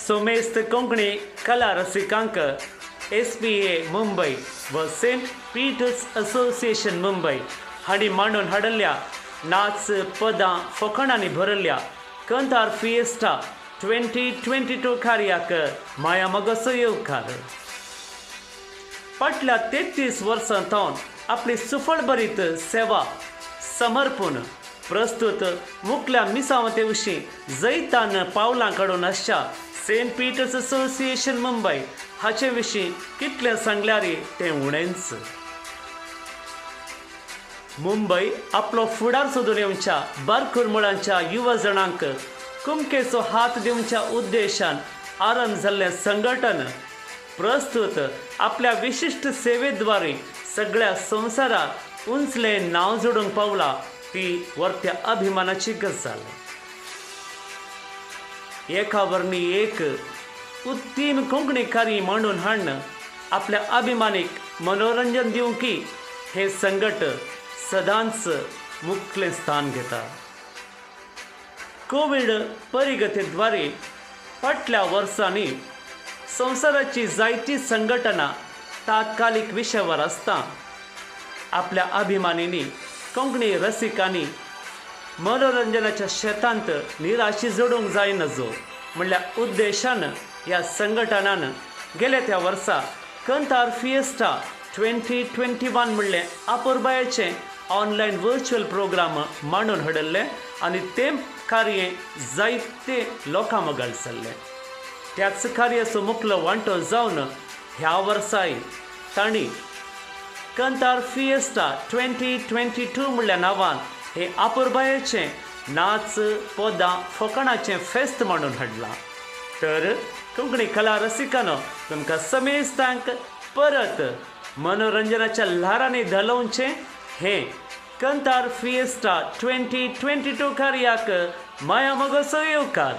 सोमेस्त कोंकणी कला रसिकांक SPA मुंबई व सेंट पीटर्स असोसिएशन मुंबई हांणी मांडून हाडल्या नाच पदां फकाणांनी भरिल्ल्या कंतार फिएस्टा 2022 कार्याक माया मोगसो येवकार. फाटल्या 33 वर्सां थावन आपली सुफळभरीत सेवा समर्पण प्रस्तुत मुखल्या मिसावते विशीं जैतान पावलां काडून आसच्या सेंट पीटर्स असोसिएशन मुंबई हाचे विशीं कितलें सांगल्यार तें उणेंच. मुंबई आपलो फुडार सोदून येवच्या बारकुरमुळांच्या युवा जणांक कुमकेचो हात दिवच्या उद्देशान आरंभ जाल्लें संघटन प्रस्तुत आपल्या विशिश्ट सेवेद्वारे सगळ्या संवसाराक उंचलें नांव जोडूंक पावला ती वर्त्या अभिमानाची गजाल. एका वरणी एक उत्तीम कोंकणी कार्य मांडून हाडन आपल्या अभिमानीक मनोरंजन दिवंकी हे संघट सदांच मुखेल स्थान घेता. कोविड परिगतीद्वारे फाटल्या वर्सांनी संवसाराची जायती संघटना तात्कालिक विशयावर आसता आपल्या अभिमानींनी कोंकणी रसिकांनी मनोरंजनाच्या शेतांत निराशी जोडूंक जाय नजो म्हणल्या उद्देशान ह्या संघटनान गेल्या त्या वर्सा कंतार फिएस्टा 2021 म्हणलें आपुरबायेचें ऑनलायन वर्च्युअल प्रोग्राम मांडून हाडले आनी तें कार्य जायते लोकां मोगाळ जाल्लें. त्याच कार्याचो मुखेलो वांटो जावन ह्या वर्साय तांणी कंतार फिएस्टा 2022 म्हणल्या नांवान हे आपुरबायेचें नाच पदां फकाणाचें फेस्त मांडून हाडलां. तर कोंकणी कला रसिकांनो तुमकां समेस्तांक परत मनोरंजनाच्या ल्हारांनी धलोवचें हे कंतार फिएस्टा 2022 कार्याक माया मोगसो येवकार.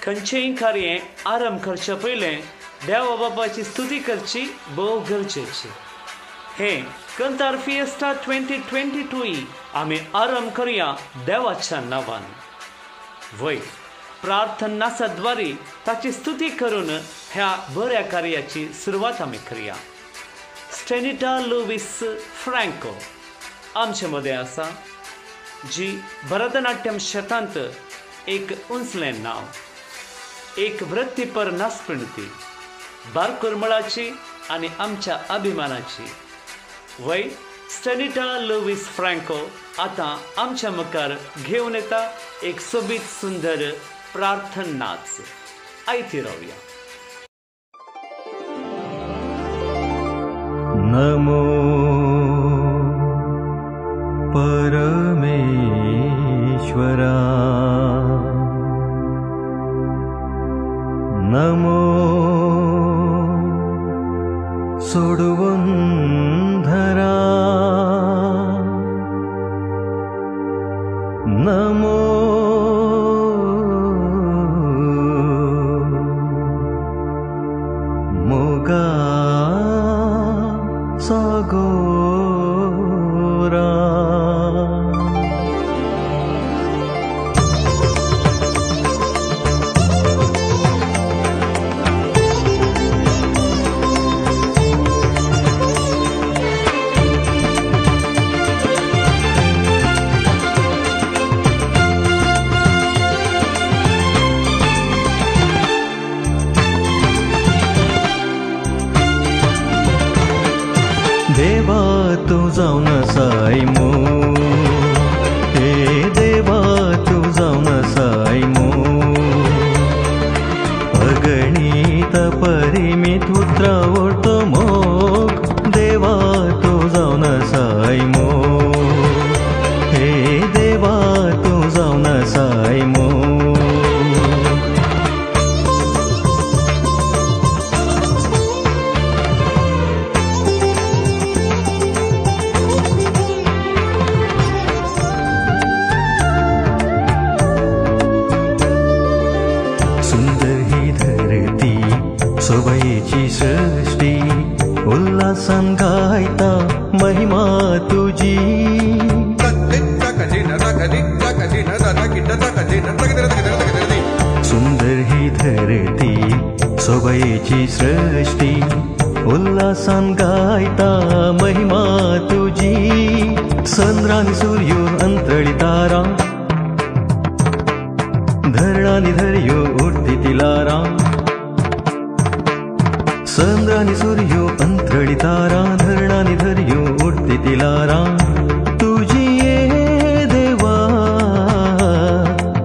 खंयचेय कार्य आरंभ करचे पयलें देवा बापाची स्तुती करची भोव गरजेची. हे कंतार फिएस्टा 2022 आमी आरंभ करुया देवाच्या नांवान. वय प्रार्थनासाद्वारे ताची स्तुती करून ह्या बऱ्या कार्याची सुरवात आमी करुया. स्टेनिटा लुईस फ्रँको आमचे मदें आसा जी भरतनाट्यम शेतांत एक उंचलें नांव, एक वृत्तीपर नाचपणती बारकुरमळाची आनी आमच्या अभिमानाची. वय स्टेनिटा लुईस फ्रँको आतां आमच्या मुखार घेवन येता एक सोबीत सुंदर प्रार्थना नाच. आयती रावया. नमो परमेश्वरा, नमो सोडवंधरा, नमो मोगा सागोरा. देवा तू जावन आसाय मो, हे देवा तू जावन आसाय मो. अगणित परिमित उतरावट मोग देवा तू जावन आसाय मो, हे देवा तू जावन आसाय मो. उल्हासान गायता महिमा तुझी सुंदर ही धरती सोबईची सृष्टी उल्हासान गायता महिमा तुझी चंद्रानी सूर्यो अंतळी तारा धरणानी धर्यो उठती तिलारा चंद्रानी सूर्यो अंतळी तारा धरणानी धर्यो उठती तिलारा तुझी ये देवा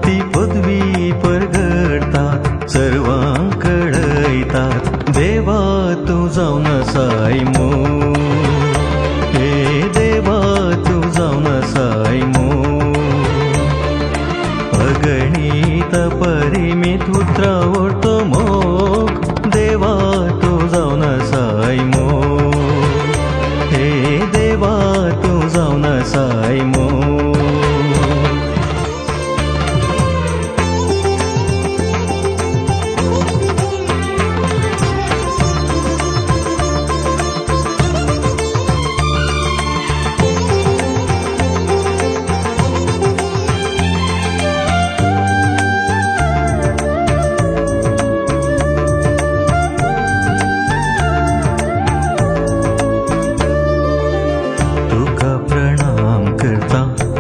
ती पदवी परगडतात सर्वांक कळयतात देवा तू जाऊन साई मो हे देवा तू जाऊन साई मो अगणित परिमित उतरावतो मोग देवा तू जाऊन साई मो हे देवा तू जाऊन साई मो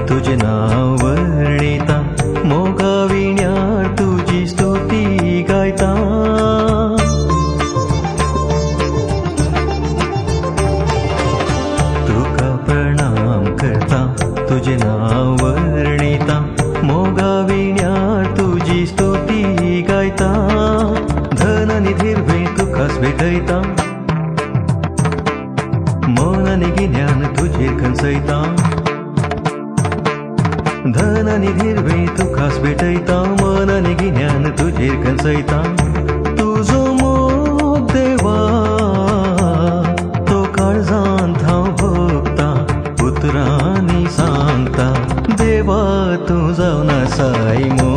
तुझे नाव वर्णिता मोगाविण्यार तुझी स्तुती गायता तुका प्रणाम करता तुझे नाव वर्णिता मोगाविण्यार तुझी स्तुती गायता धन निधिर्वे तुकास भेटयता मौनाने ज्ञान तुझे खंचयता धन निधिर्वे तुकास भेटयता मनाने ज्ञान तुझे खंचयता तुझो मोग देवा तो काळजांत हांव भोगता उतरांनी सांगता देवा तू जावन साई मो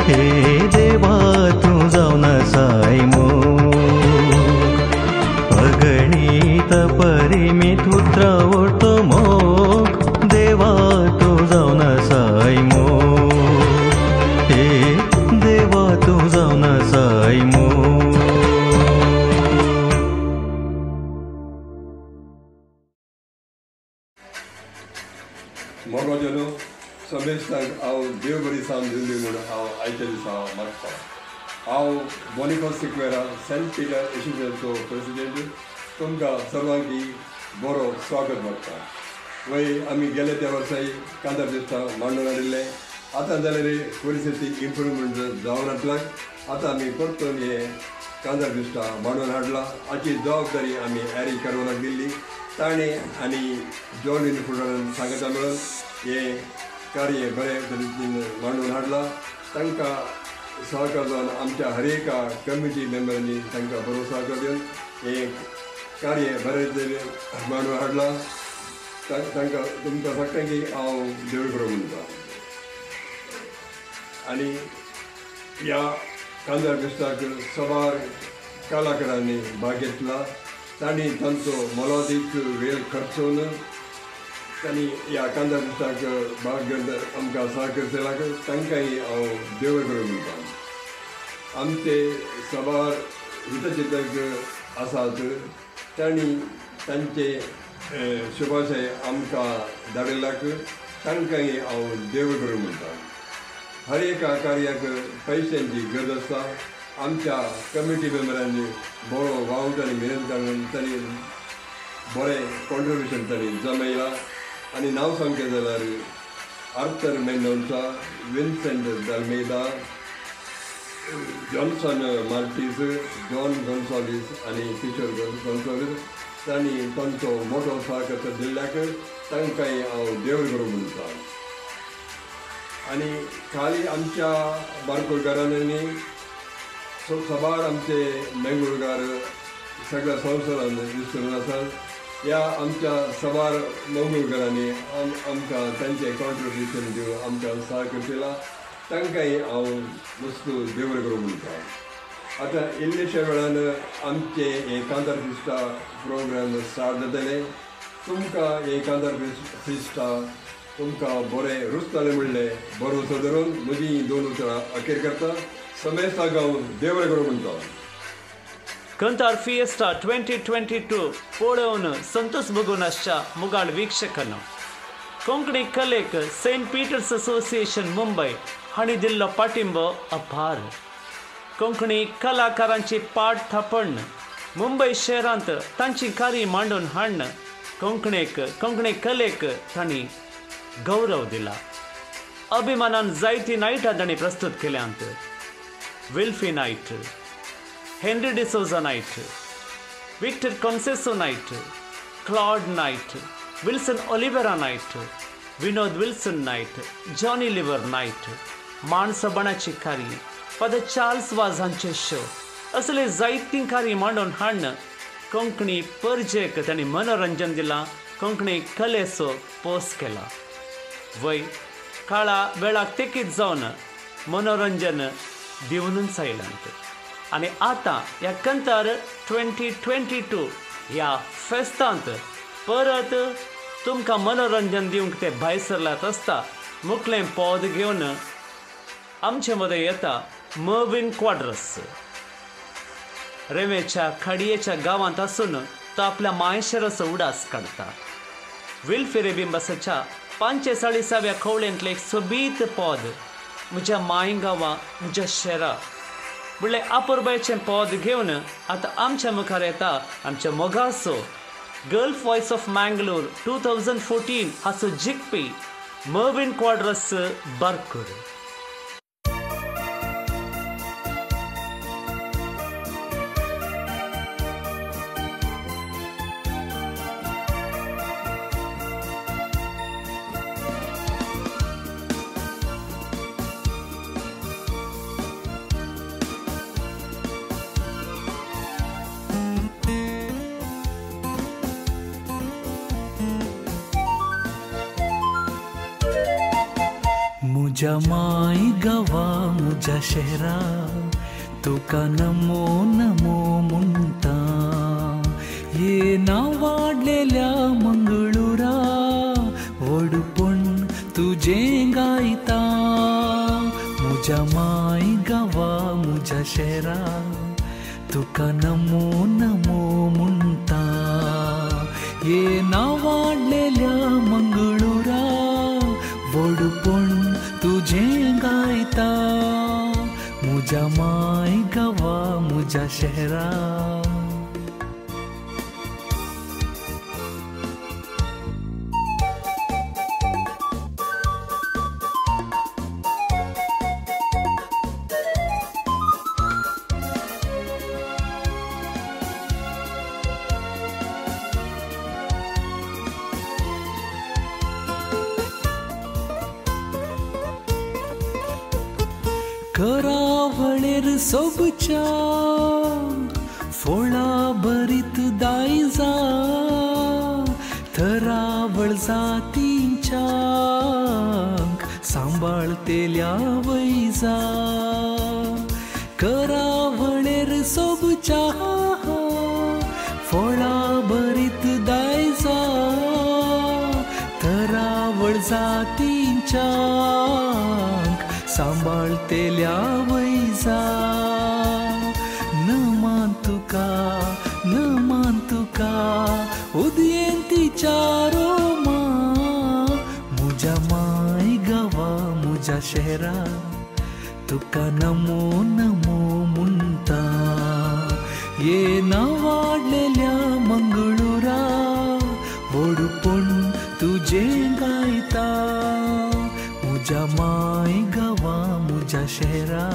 हे देवा तू जावन साई मो अगणित परिमित उतरावतो मोग देवा तू जाऊन साई मो हे देवा तू जाऊन साई मो मोगो जनो समेस्तांक हांव देव बरी साम दिल्ली म्हणून हांव आयच्या दिसा मागता हांव बॉनिफास सिक्वेरा सेंट पिटर एसोसिएशनचो प्रेसिडेंट तुमकां सर्वांकी बरो स्वागत मागता वय आमी गेले त्या वर्साय कांतार दिसता मांडून हाडिल्ले आतां जाल्यार परिस्थिती इम्प्रुवमेंट जावन हाडलाक आतां आमी परतून हे कांतार दिसता मांडून हाडला हाची जबाबदारी आमी हॅरी कारवानाक दिल्ली ताणें आनी जॉन इनफुडारान सांगता मेळून हे कार्य बरे तरेन मांडून हाडला तांकां सहकार जावन आमच्या हर एका कमिटी मेंबरांनी तांकां बरो सहकार दिवन हे कार्य बरे तरेन मांडून हाडला तांकां तुमकां सांगता की हांव देव बरो म्हणटा आनी ह्या कांतार फेस्ताक सवार कलाकारांनी भाग घेतला तांणी तांचो मोलादीक वेळ खर्चून तांणी ह्या कांतार फेस्ताक भाग घेवन आमकां सहकार केलाक तांकांय हांव देव बरो म्हणटा आमचे सवार हितचिंतक आसात तांणी तांचे शुभाशय आमकां धाडिल्ल्याक तांकांय हांव देव बरो म्हणटा हर एका कार्याक पयशांची गरज आसता आमच्या कमिटी मेंबरांनी बरो वावट आनी मेहनत काडून तांणी बरें कॉन्ट्रिब्युशन तांणी जमयलां आनी नांव सांगचें जाल्यार Arthur Mendonsa Vincent D'Almeida Johnson Martis John Gonsalves आनी किशोर गोन्साल्वीस तांणी तांचो मोठो सहकार दिल्ल्याक तांकांय हांव देव बरो म्हणटा आनी खाली आमच्या बारकुळकारांनी सबार आमचे मेंगुळकार सगळ्या संवसारान विस्तरून आसात ह्या आमच्या सबार मंगुळकारांनी आमकां तांचें कॉन्ट्रिब्युशन दिवन आमकां सहकार केला तांकांय हांव मस्त देव बरो म्हणटा आता इल्लेशा वेळान आमचे एकांतर फिस्टा प्रोग्राम स्टार्ट जातले. तुमकां एकांतर फिस्टा तुमकां बरें रुचतालें म्हणलें बरो असो धरून म्हजी 2 उतरां अखेर करता. समेस्त गांव देव बरें करूं म्हणटा. ಕಂತಾರ್ ಫಿಯೆಸ್ಟಾ 2022 ಪೋಳೋನ್ ಸಂತೋಷ್ ಬಗುನಶ್ಚ ಮುಗಾಳ್ ವೀಕ್ಷಕನು कोंकणी कलेक सेंट पीटर्स असोसिएशन मुंबई हांणी दिल्लो पाठिंबो अपार. कोंकणी कलाकारांची पाट थापण मुंबई शहरांत तांची कार्य मांडून हाडन कोंकणी कलेक तांणी गौरव दिला. अभिमानान जायती नायटां तांणी प्रस्तुत केल्यांत. Wilfy night, Henry D'Souza night, Victor Concessao night, Claude night, Wilson Oliveira night, Vinod Wilson night, Johnny Lever night, माणसबणाची कार्य, फादर चार्ल्स वाझ हांचे शो असले जायतीं कार्य मांडून हाडन कोंकणी परजेक तांणी मनोरंजन दिलां. कोंकणी कलेचो पोस केला. वय काळा वेळाक तेकीत जावन मनोरंजन दिवनूच आयलांत. आनी आतां ह्या कंतार 2022 ह्या फेस्तांत परत तुमकां मनोरंजन दिवंक ते भायर सरलात आसता मुखलें पद घेवन आमचे मदें येता मर्विन क्वाड्रस. रेवेच्या खडयेच्या गांवांत आसून तो आपल्या मायशेराचो उडास काडटा. विल्फी रेबिंबसाच्या 45व्या खवळेंतलें एक सोबीत पद म्हज्या मायगांवा म्हज्या शेरा म्हणलें आपुरबायेचें पद घेवन आतां आमच्या मुखार येता आमच्या मोगासो गल्फ वॉयस ऑफ मँगलोर 2014 हाचो जिखपी मर्विन क्वाड्रस बारकर. मुझ्या माय गावा मुझ्या शहरा तुका नमो नमो म्हणटा. ये नाव वाडलेल्या मंगळुरा वडपण तुझें गायता. मुझ्या माय गावा मुझ्या शहरा तुका नमो नमो म्हणटा. ये नाव वाडलेल्या मंगळुरा वडपण तुझें गायता. मुझ्या माय गावा मुझ्या शहरा. करावळेर सोबच्या फोळा भरीत दायजा थरावळ जातींच्या सांभाळतेल्या वैजा. करावळेर सोबच्या फोळा भरीत दायजा थरावळ जातींच्या सांभाळतेल्या वैजा. न मान तुका उदयंतीच्या रोमा. मुझ्या माय गावा मुझ्या शहरा तुका नमो नमो म्हणटा. ये वाडलेल्या मंगळुरा वडपण तुझें गायता. मुझ्या माय गावा मुझ्या शहरा.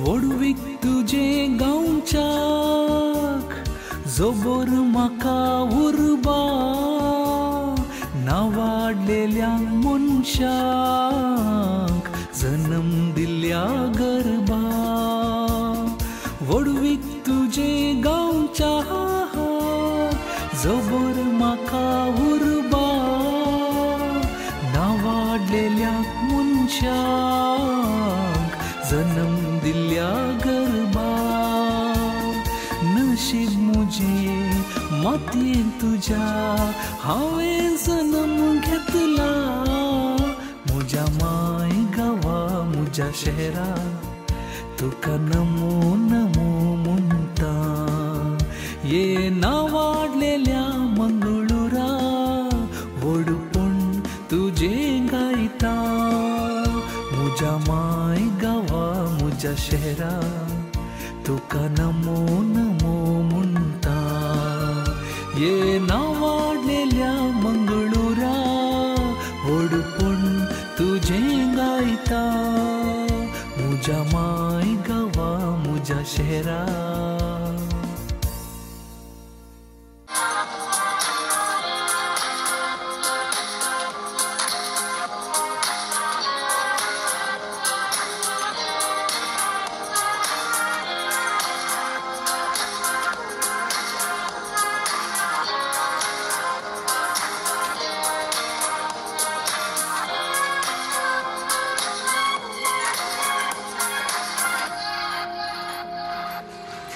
वडवीक तुझे गांवच्याक जोबोर म्हाका उर्बा नावाडलेल्या मनशांक जन्म दिल्या गर्भा वडवीक तुजे गांवच्या जोबोर म्हाका उर्बा नावाडलेल्या मनशांक जन्म दिल्या गर्भा नशीब मुजे मातयेन तुज्या हांवें जन्म घेतला म्हज्या माय गांवा म्हज्या शहरा तुका नमो नमो म्हणटा ये नावाडलेल्या मंगळुरा व्हडपण तुजे गायता म्हज्या माय गांवा म्हज्या शहरा तुका नमो नमो म्हणटा ये नावाडलेल्या मंगळुरा व्हडपण तुजे गायता म्हज्या माय गांवा म्हज्या शहरा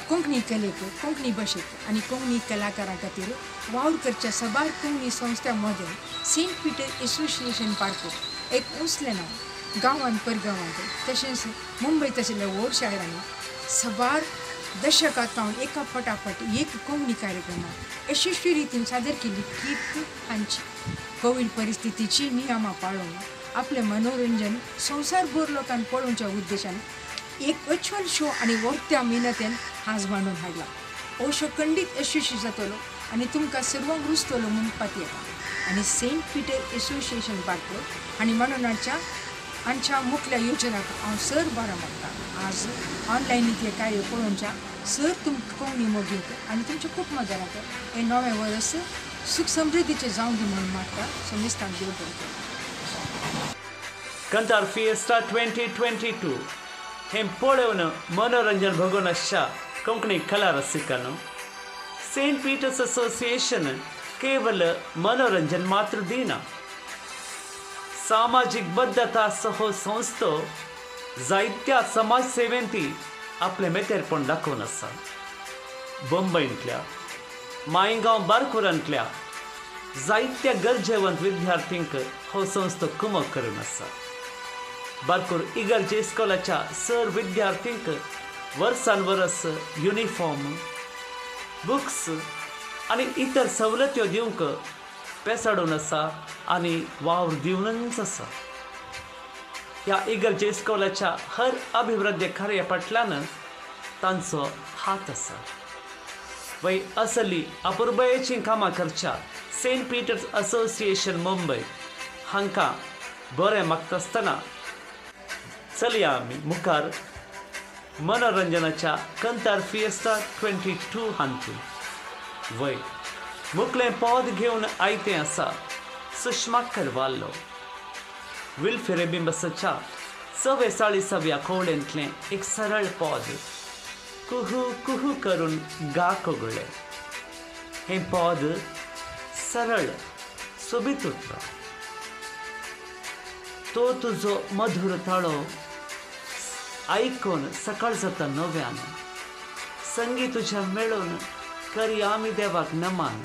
कोंकणी कलेक कोंकणी भाशेक आनी कोंकणी कलाकारां खातीर वावर करच्या सबार कोंकणी संस्थां मदें सेंट पिटर एसोसिएशन पाडको एक उसलें नांव गांवांत परगांवांत तशेंच मुंबय तशेल्या व्हड शारांनी सबार दशकां जावन एका फटाफट एक कोंकणी कार्यक्रमां यशस्वी रितीन सादर केली कीप हांची कोवीड परिस्थितीची नियमां पाळून आपलें मनोरंजन संवसारभर लोकांक पळोवच्या उद्देशान एक वर्च्युअल शो आनी वरत्या मेहनतीन हांस मांडून हाडला हो शो खंडीत यशस्वी जातलो आनी तुमकां सर्वांक रुचतलो म्हणपात येता आनी सेंट पिटर एसोसिएशन पाडको आनी म्हणूनच्या हांच्या मुखेल्या योजनाक हांव सर बरो मागता आज ऑनलायन हे कार्य पळोवच्या सर तुमकां कोंकणी मोगीक आनी तुमच्या कुटुंबाक हे नवें वर्स सुख समृद्धीचें जावं दी म्हणून मागता सो मिस्तांक देव बरें कंतार फिएस्टा 2022 हें पळोवन मनोरंजन भोगून आसच्या कोंकणी कला रसिकांनो सेंट पीटर्स असोसिएशन केवल मनोरंजन मात्र दिना सामाजिक बद्धता सह संस्थो जायत्या समाज सेवेंती आपले मेतेरपण दाखोवन आसा बंबईंतल्या मायगांव बारकुरांतल्या जायत्या गरजेवंत विद्यार्थ्यांक हो संस्थो कुमक करून आसा बारकूर इगर्जे इस्कॉलाच्या सर विद्यार्थ्यांक वर्सान वर्स युनिफॉर्म बुक्स आनी इतर सवलत्यो दिवंक पेसाडून आसा आनी वावर दिवनच आसा ह्या इगर्जे इस्कॉलाच्या हर अभिवृद्धी कार्या फाटल्यान तांचो हात आसा वय असली अपुरबायेचीं कामां करच्या सेंट पिटर्स असोसिएशन मुंबय हांकां बरें मागता आसतना चलया आमी मुखार मनोरंजनाच्या कंतार फिएस्टा 22 हांतून वय मुखलें पद घेवन आयतें आसा सुषमा करवालो विल्फेरे बिंबसाच्या 44व्या कवळेंतलें एक सरळ पद कुहू कुहू करून गा कोगळे हें पद सरळ सोबीत उरता तो तुजो मधुर ताळो आयकून सकाळ जाता नव्यान संगी तुझ्या मेळून करी आमी देवाक नमान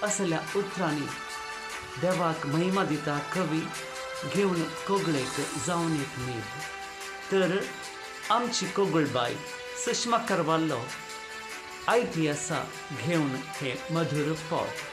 असल्या उतरांनी देवाक महिमा दिता कवी घेवन कोगळेक जावन एक न्हीद तर आमची कोगळबाई सुषमा करवालो आयती आसा घेवन हे मधुर पद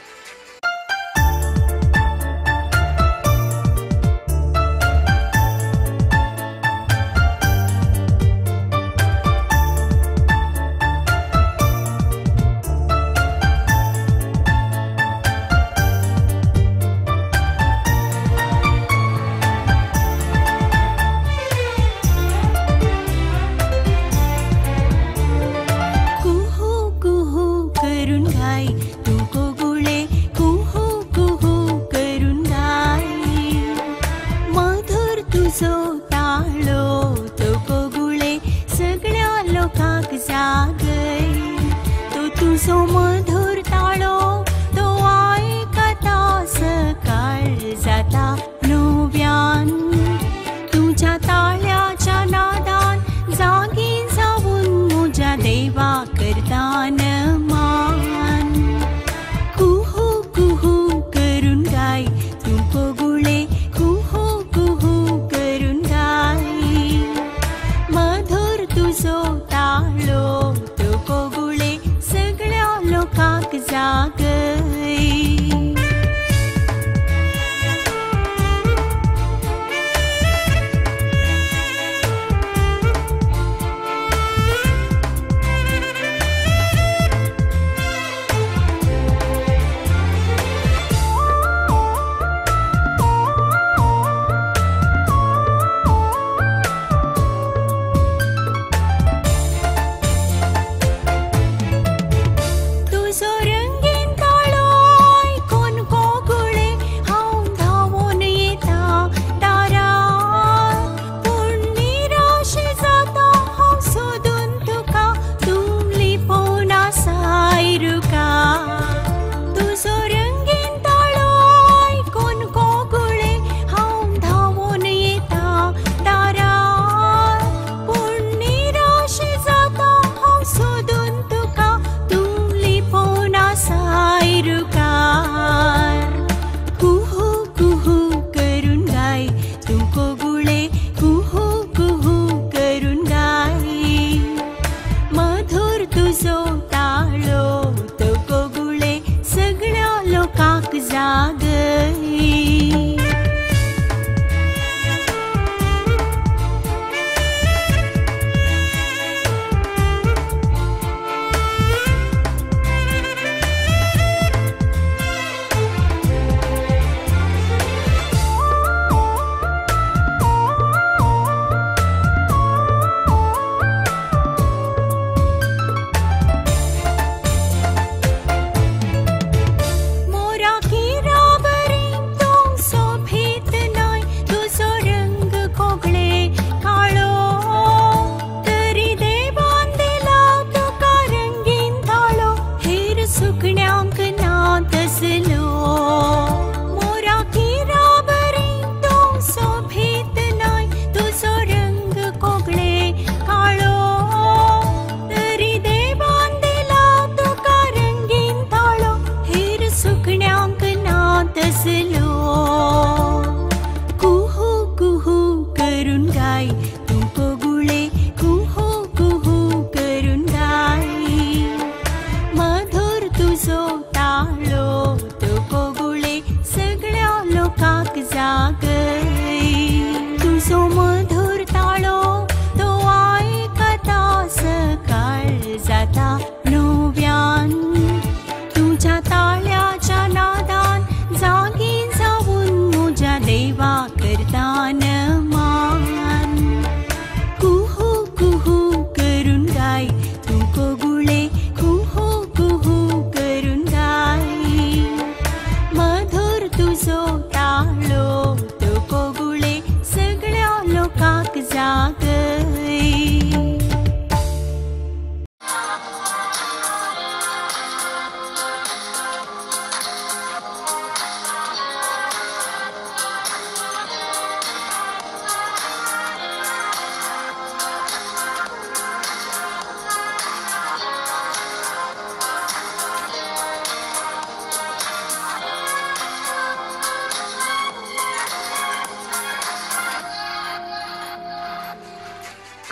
करून तुझो मधुर ताळो तो आयकता सकाळ जाता नव्यान तुझ्या ताळ्याच्या नादान जागी जाऊन मुझ्या देवा करतान मान कुहू कुहू करून गाय तू कोगुळे कुहू कुहू करून गाय मधुर तुझो ताळो तो कोगुळे सगळ्या लोकांक जागय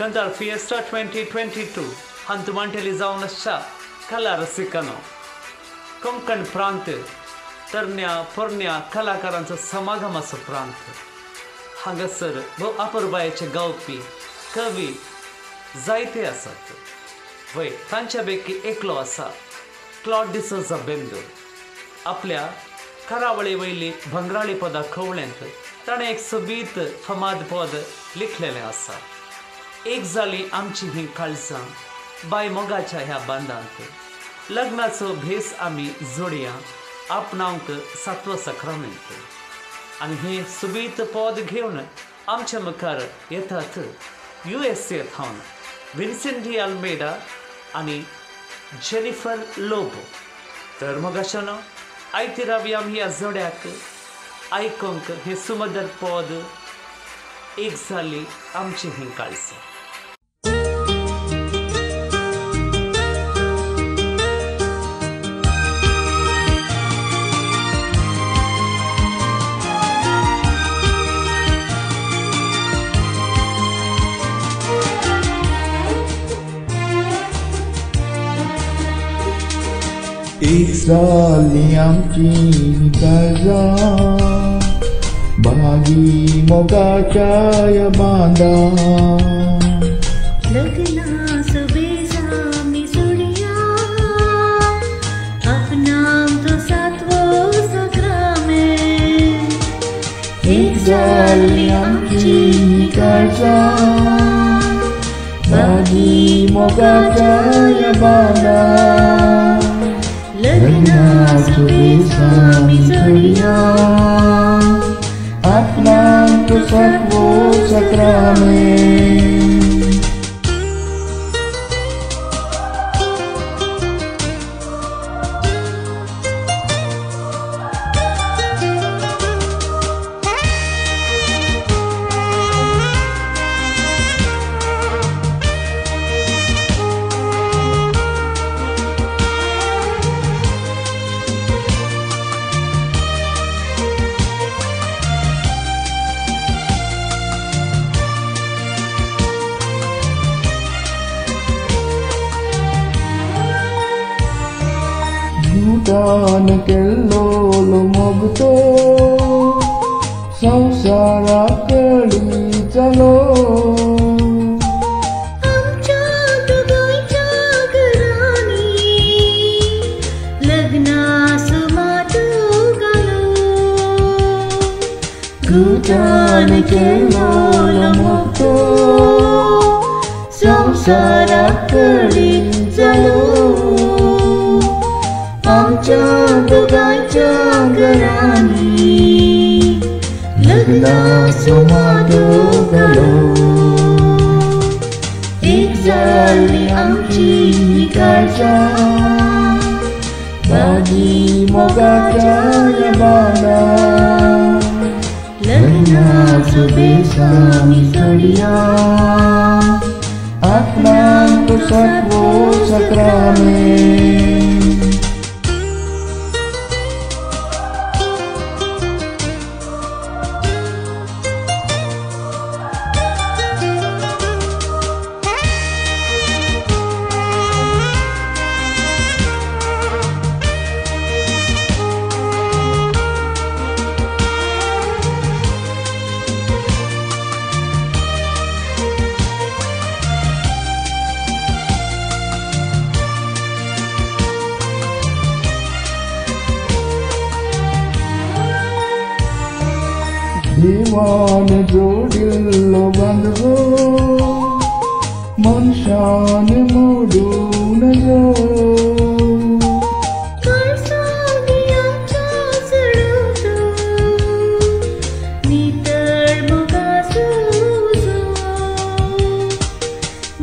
Cantar Fiesta 2022 हंतुमांटेली जाऊन अशा कला रसिकांनो कोंकण प्रांत तरण्या पोरण्या कलाकारांचा समागम असो प्रांत हांगासर भोव अपुरबायेचे गावपी कवी जायते आसात वय तांच्या पैकी एकलो आसा क्लॉड डिसोजा बेंदूर आपल्या करावळी वयली भंगराळी पदां खवळ्यांत ताणें एक सोबीत फमाद पद लिखलेलें आसा एक जाली आमची ही काळजां बाय मोगाच्या ह्या बांदांत लग्नाचो भेस आमी जोडया आपणावंक सातवो सक्रामेंत आनी हें सुबीत पद घेवन आमच्या मुखार येतात USA थावन विन्सेंट डी अल्मेडा आनी जेनिफर लोबो. तर मग अशानं आयती रावया आमी ह्या जोड्याक आयकोंक हे सुमधुर पद एक जाली आमची ही काळजी. एक जाली आमची काळजा बागी मोगाच्या या बांदा लग्नास बेजा मी सोडिया आपणाम तो सातवो सक्रमेंट. एक जाली आमची काळजा बागी मोगाच्या या बांदा लग्नास बेजा मी सोडिया आपणाम तो सातवो सक्रमेंट. भूटान केल्लो मोगतो संसाराकडी चलो आमच्या दोघांच्या घरांनी लग्नास मात घालो. भूटान केल्लो मोगतो संसाराकडी चलो आमच्या दोघांच्या घरांनी लग्नास मातो घालो. एक जाली आमची काळजा बागी मोगाच्या या बांदा लग्नास बेसा मी सोडिया आपणाम तो सातवो सक्रमेंट. देवान जोडिल्लो बंधो मनशान मोडून जो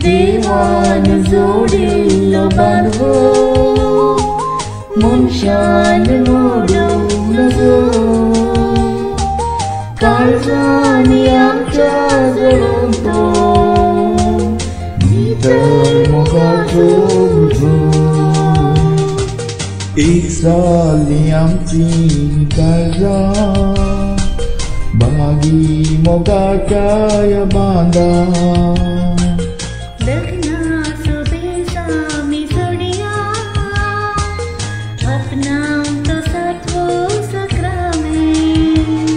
देवान जोडिल्लो बंधो मनशान मोडून जो काळजानी आमच्या जळून तो भितर मोगाचो उजो. एक जाली आमची काळजा बागी मोगाच्या या बांदा लग्नास बेसा मी सोडिया आपणाम तो सातवो सक्रमेंट.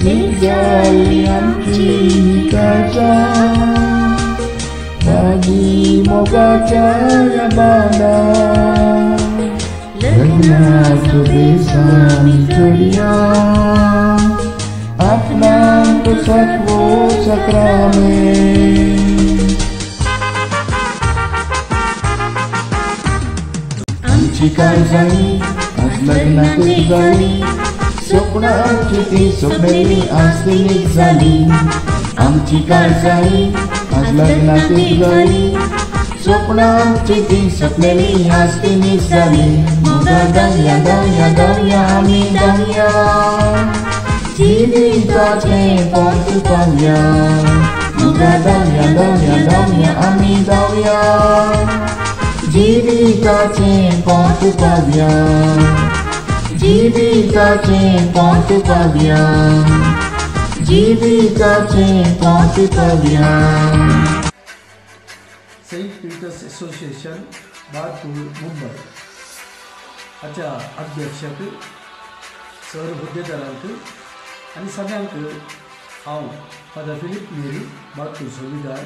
एक जाली आमची काळजा बागी मोगाच्या या बांदा लग्नास बेसा मी सोडिया आपणाम तो सातवो सक्रमेंट. आमची काळजाई आज लग्नातच झाली स्वप्नांची ती स्वप्नेली आसली झाली. आमची काळजाई आज लग्नातच झाली स्वप्नांची ती स्वप्नेली आस्ती निसरली मुगा दर्या दर्या दर्या आम्ही दर्या जीविताचे पोट पावया मुगा दर्या दर्या दर्या आम्ही दर्या जीविताचे पोट पावया जीविताचे पोट पावया जीविताचे पोट पावया सेंट पीटर्स एसोसिएशन बारपूर मुंबई हाच्या अध्यक्षक सर हुद्देदारांक आनी सगळ्यांक हांव फादर फिलीप मेरी बारपूर सुविधार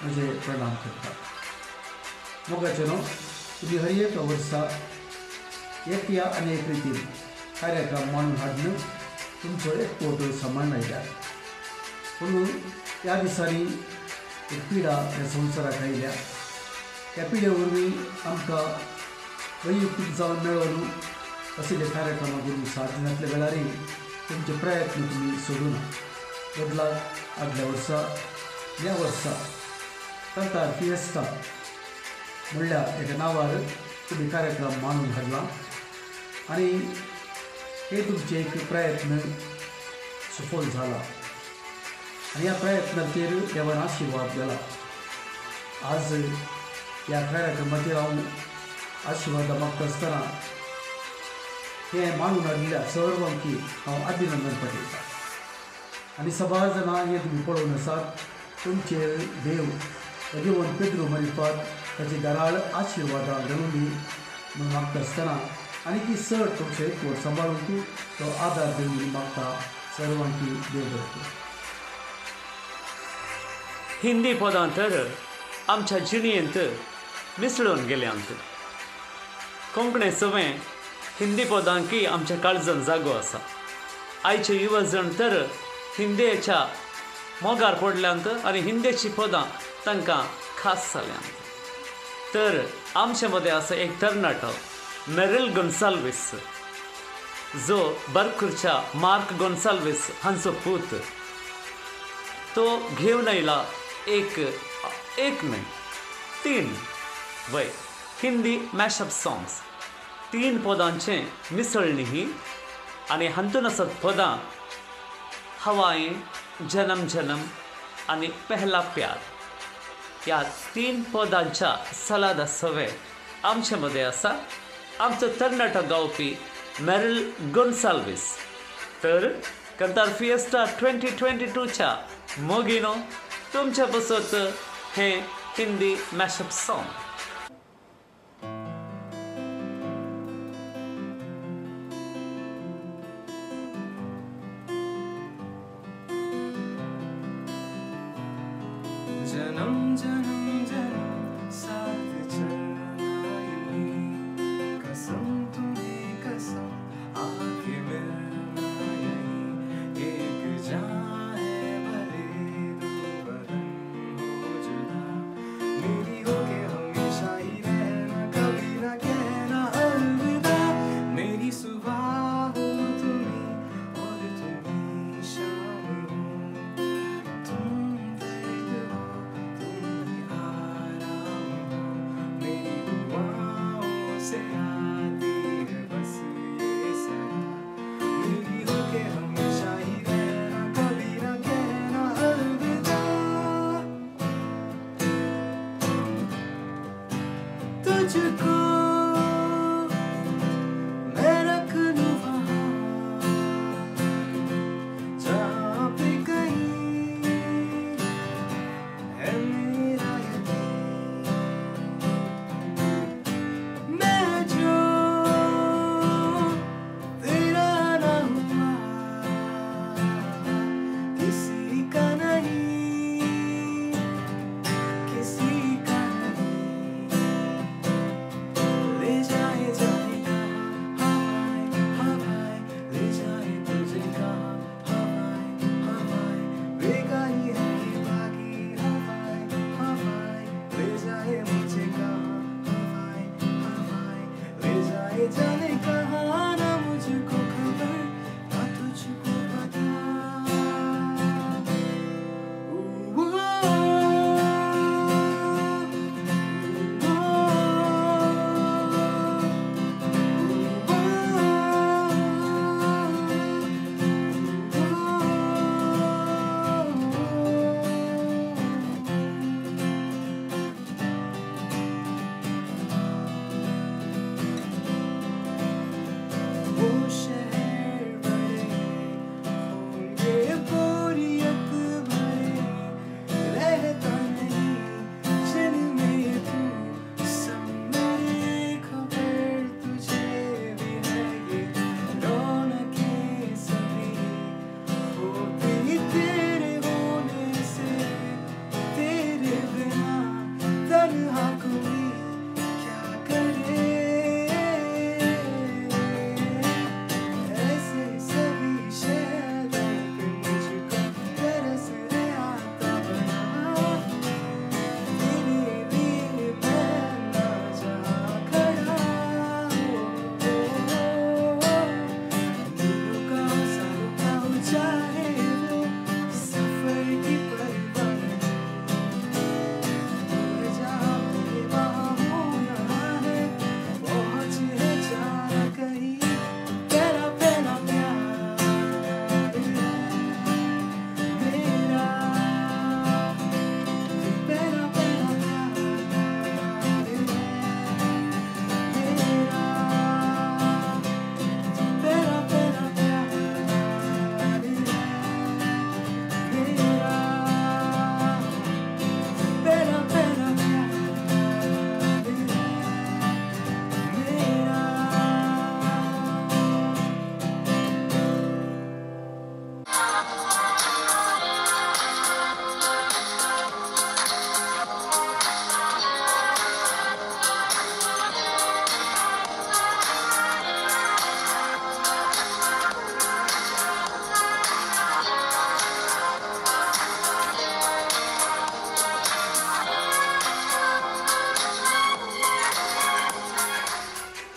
म्हजे प्रणाम करता मोगाचेनो तुमी हर एक वर्सा एकया आनी एक रितीन कार्यक्रम मांडून हाडून तुमचो एक पोट सांबाळून आयल्यात पूण ह्या दिसांनी एक पिढा ह्या संवसाराक आयल्या त्या पिढे वरवीं आमकां वैयक्तीक जावन मेळून असले कार्यक्रमां करून साथ दिनातल्या वेळारय तुमचे प्रयत्न तुमी सोडूना बदलाक आदल्या वर्सा ह्या वर्सा कंतार फिएस्ता म्हणल्यार एका नांवार तुमी कार्यक्रम मांडून हाडला आनी हे तुमचे एक प्रयत्न सफल जाला आनी ह्या प्रयत्नाचेर देवान आशिर्वाद दिला आज ह्या कार्यक्रमाचेर हांव आशिर्वाद मागता आसतना हे मांडून हाडिल्ल्या सर्वांकी हांव अभिनंदन पटयता आनी सबार जाणां हे तुमी पळोवन आसात तुमचेर देव देवन पेद्रू मारिफात ताची दराळ आशिर्वादां घडून दी म्हूण मागता आसतना आनी ती चड तुमचो एक वर सांबाळून तूं तो आदार दिवन मागता सर्वांकी देव बरें करूं हिंदी पदां तर आमच्या जिणयेंत मिसळून गेल्यांत कोंकणी सवें हिंदी पदांकी आमच्या काळजांत जागो आसा आयचे युवजण तर हिंदेच्या मोगार पडल्यांत आनी हिंदेची पदां तांकां खास जाल्यांत तर आमचे मदें आसा एक तरणाटो मेरिल गोन्साल्वीस जो बर्कुरच्या मार्क गोन्साल्वीस हांचो पूत तो घेवन आयला एक न्हय 3 वय हिंदी मॅशअप सॉंग्स 3 पदांचे मिसळणी ही आनी हातून आसात पदां हवाएं जन्म जन्म आनी पहला प्यार ह्या 3 पदांच्या सलादा सवे आमचे मदें आसा आमचो तरणाटो गावपी मेरिल गोन्साल्वीस तर कंतार फिएस्टा 2022च्या मोगिनो तुमच्या बसत हे हिंदी मॅशअप सॉंग जन्म जन्म जन्म साथ चलना यूं कसम तुम्हें कसम आके मिलना यहीं एक जान है भले दो बदन हो जुदा मेरी होके हमेशा ही रहना कभी ना कहना अलविदा मेरी सुबह हो तुम्ही और तुम्ही शाम हो तुम दर्द हो तुझको मैं रख लूं वहाँ जहाँ पे कहीं है मेरा यकीन मैं जो तेरा ना हुआ किसी का नहीं किसी का नहीं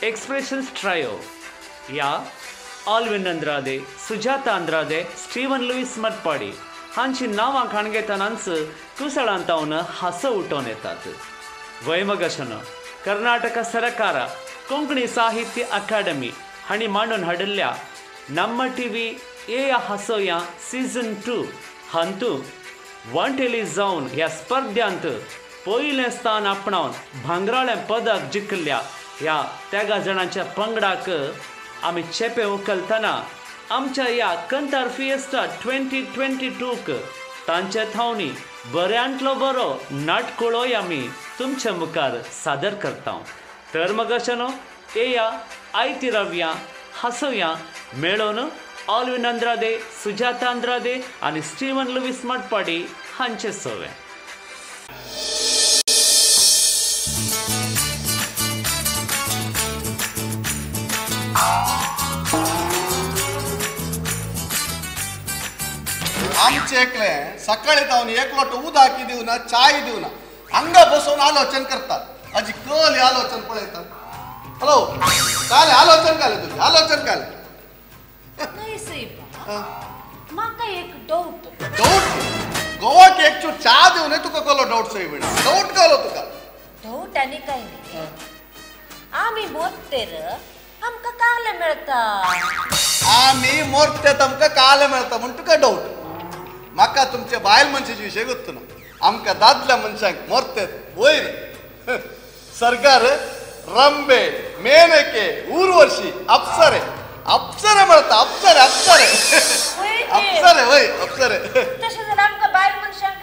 एक्सप्रेशन्स ट्रायो ह्या ऑल्विन अंद्रादे, सुजाता अंद्रादे, स्टीवन लुईस मटपाडी हांची नांवां काणगेतनांच कुसळांतावन हांसो उठोवन येतात. वैमगशन कर्नाटक सरकार कोंकणी साहित्य अकादमी हांणी मांडून हाडिल्ल्या ನಮ್ಮ ಟಿವಿ ಏಯ हसोया सीझन 2 हांतू वांटेली जावन ह्या स्पर्धांत पयलें स्थान आपणावन भांगराळें पदक जिखल्या ह्या तेगा जाणांच्या पंगडाक आमी चेपे उखलतना आमच्या ह्या कंतार फिएस्टा 2022क तांचे थावणी बऱ्यांतलो बरो नाटकुळोय आमी तुमच्या मुखार सादर करता. तर मग अशें येया आयती रव्या हसोया मेळोन ऑल्विन अंद्रादे, सुजाता अंद्रादे आनी स्टीवन लुईस मटपाडी हांचे सोवे. आमचे एकले सकाळी जावन एक लोट उद हाकी दिवना, चाय दिवना, हांगा बसून आलोचन करतात. अजी कल आलोचन पळयतात. हॅलो काले आलोचन काले तुझी आलोचन काले नाही साहेब म्हाका एक डाऊट गोवाक एक चूर चा दिवन तुका कलो डाऊट सही बेटा डाऊट कलो तुका डाऊट आनी काय नाही आम्ही मोत्तेर आमका काले मेळता आम्ही मोरते तुमका काले मेळता म्हण तुका डाऊट. म्हाका तुमच्या बायल मनशाचे विशय गोत्तू ना. आमका दादल्या मनशांक मोरते वयर सरकार रंबे, मेनके, उर्वशी, अप्सरे अप्सरे म्हणता अप्सरे अप्सरे अप्सरे वय अप्सरे. तशें जाल्यार आमकां बायल मनशांक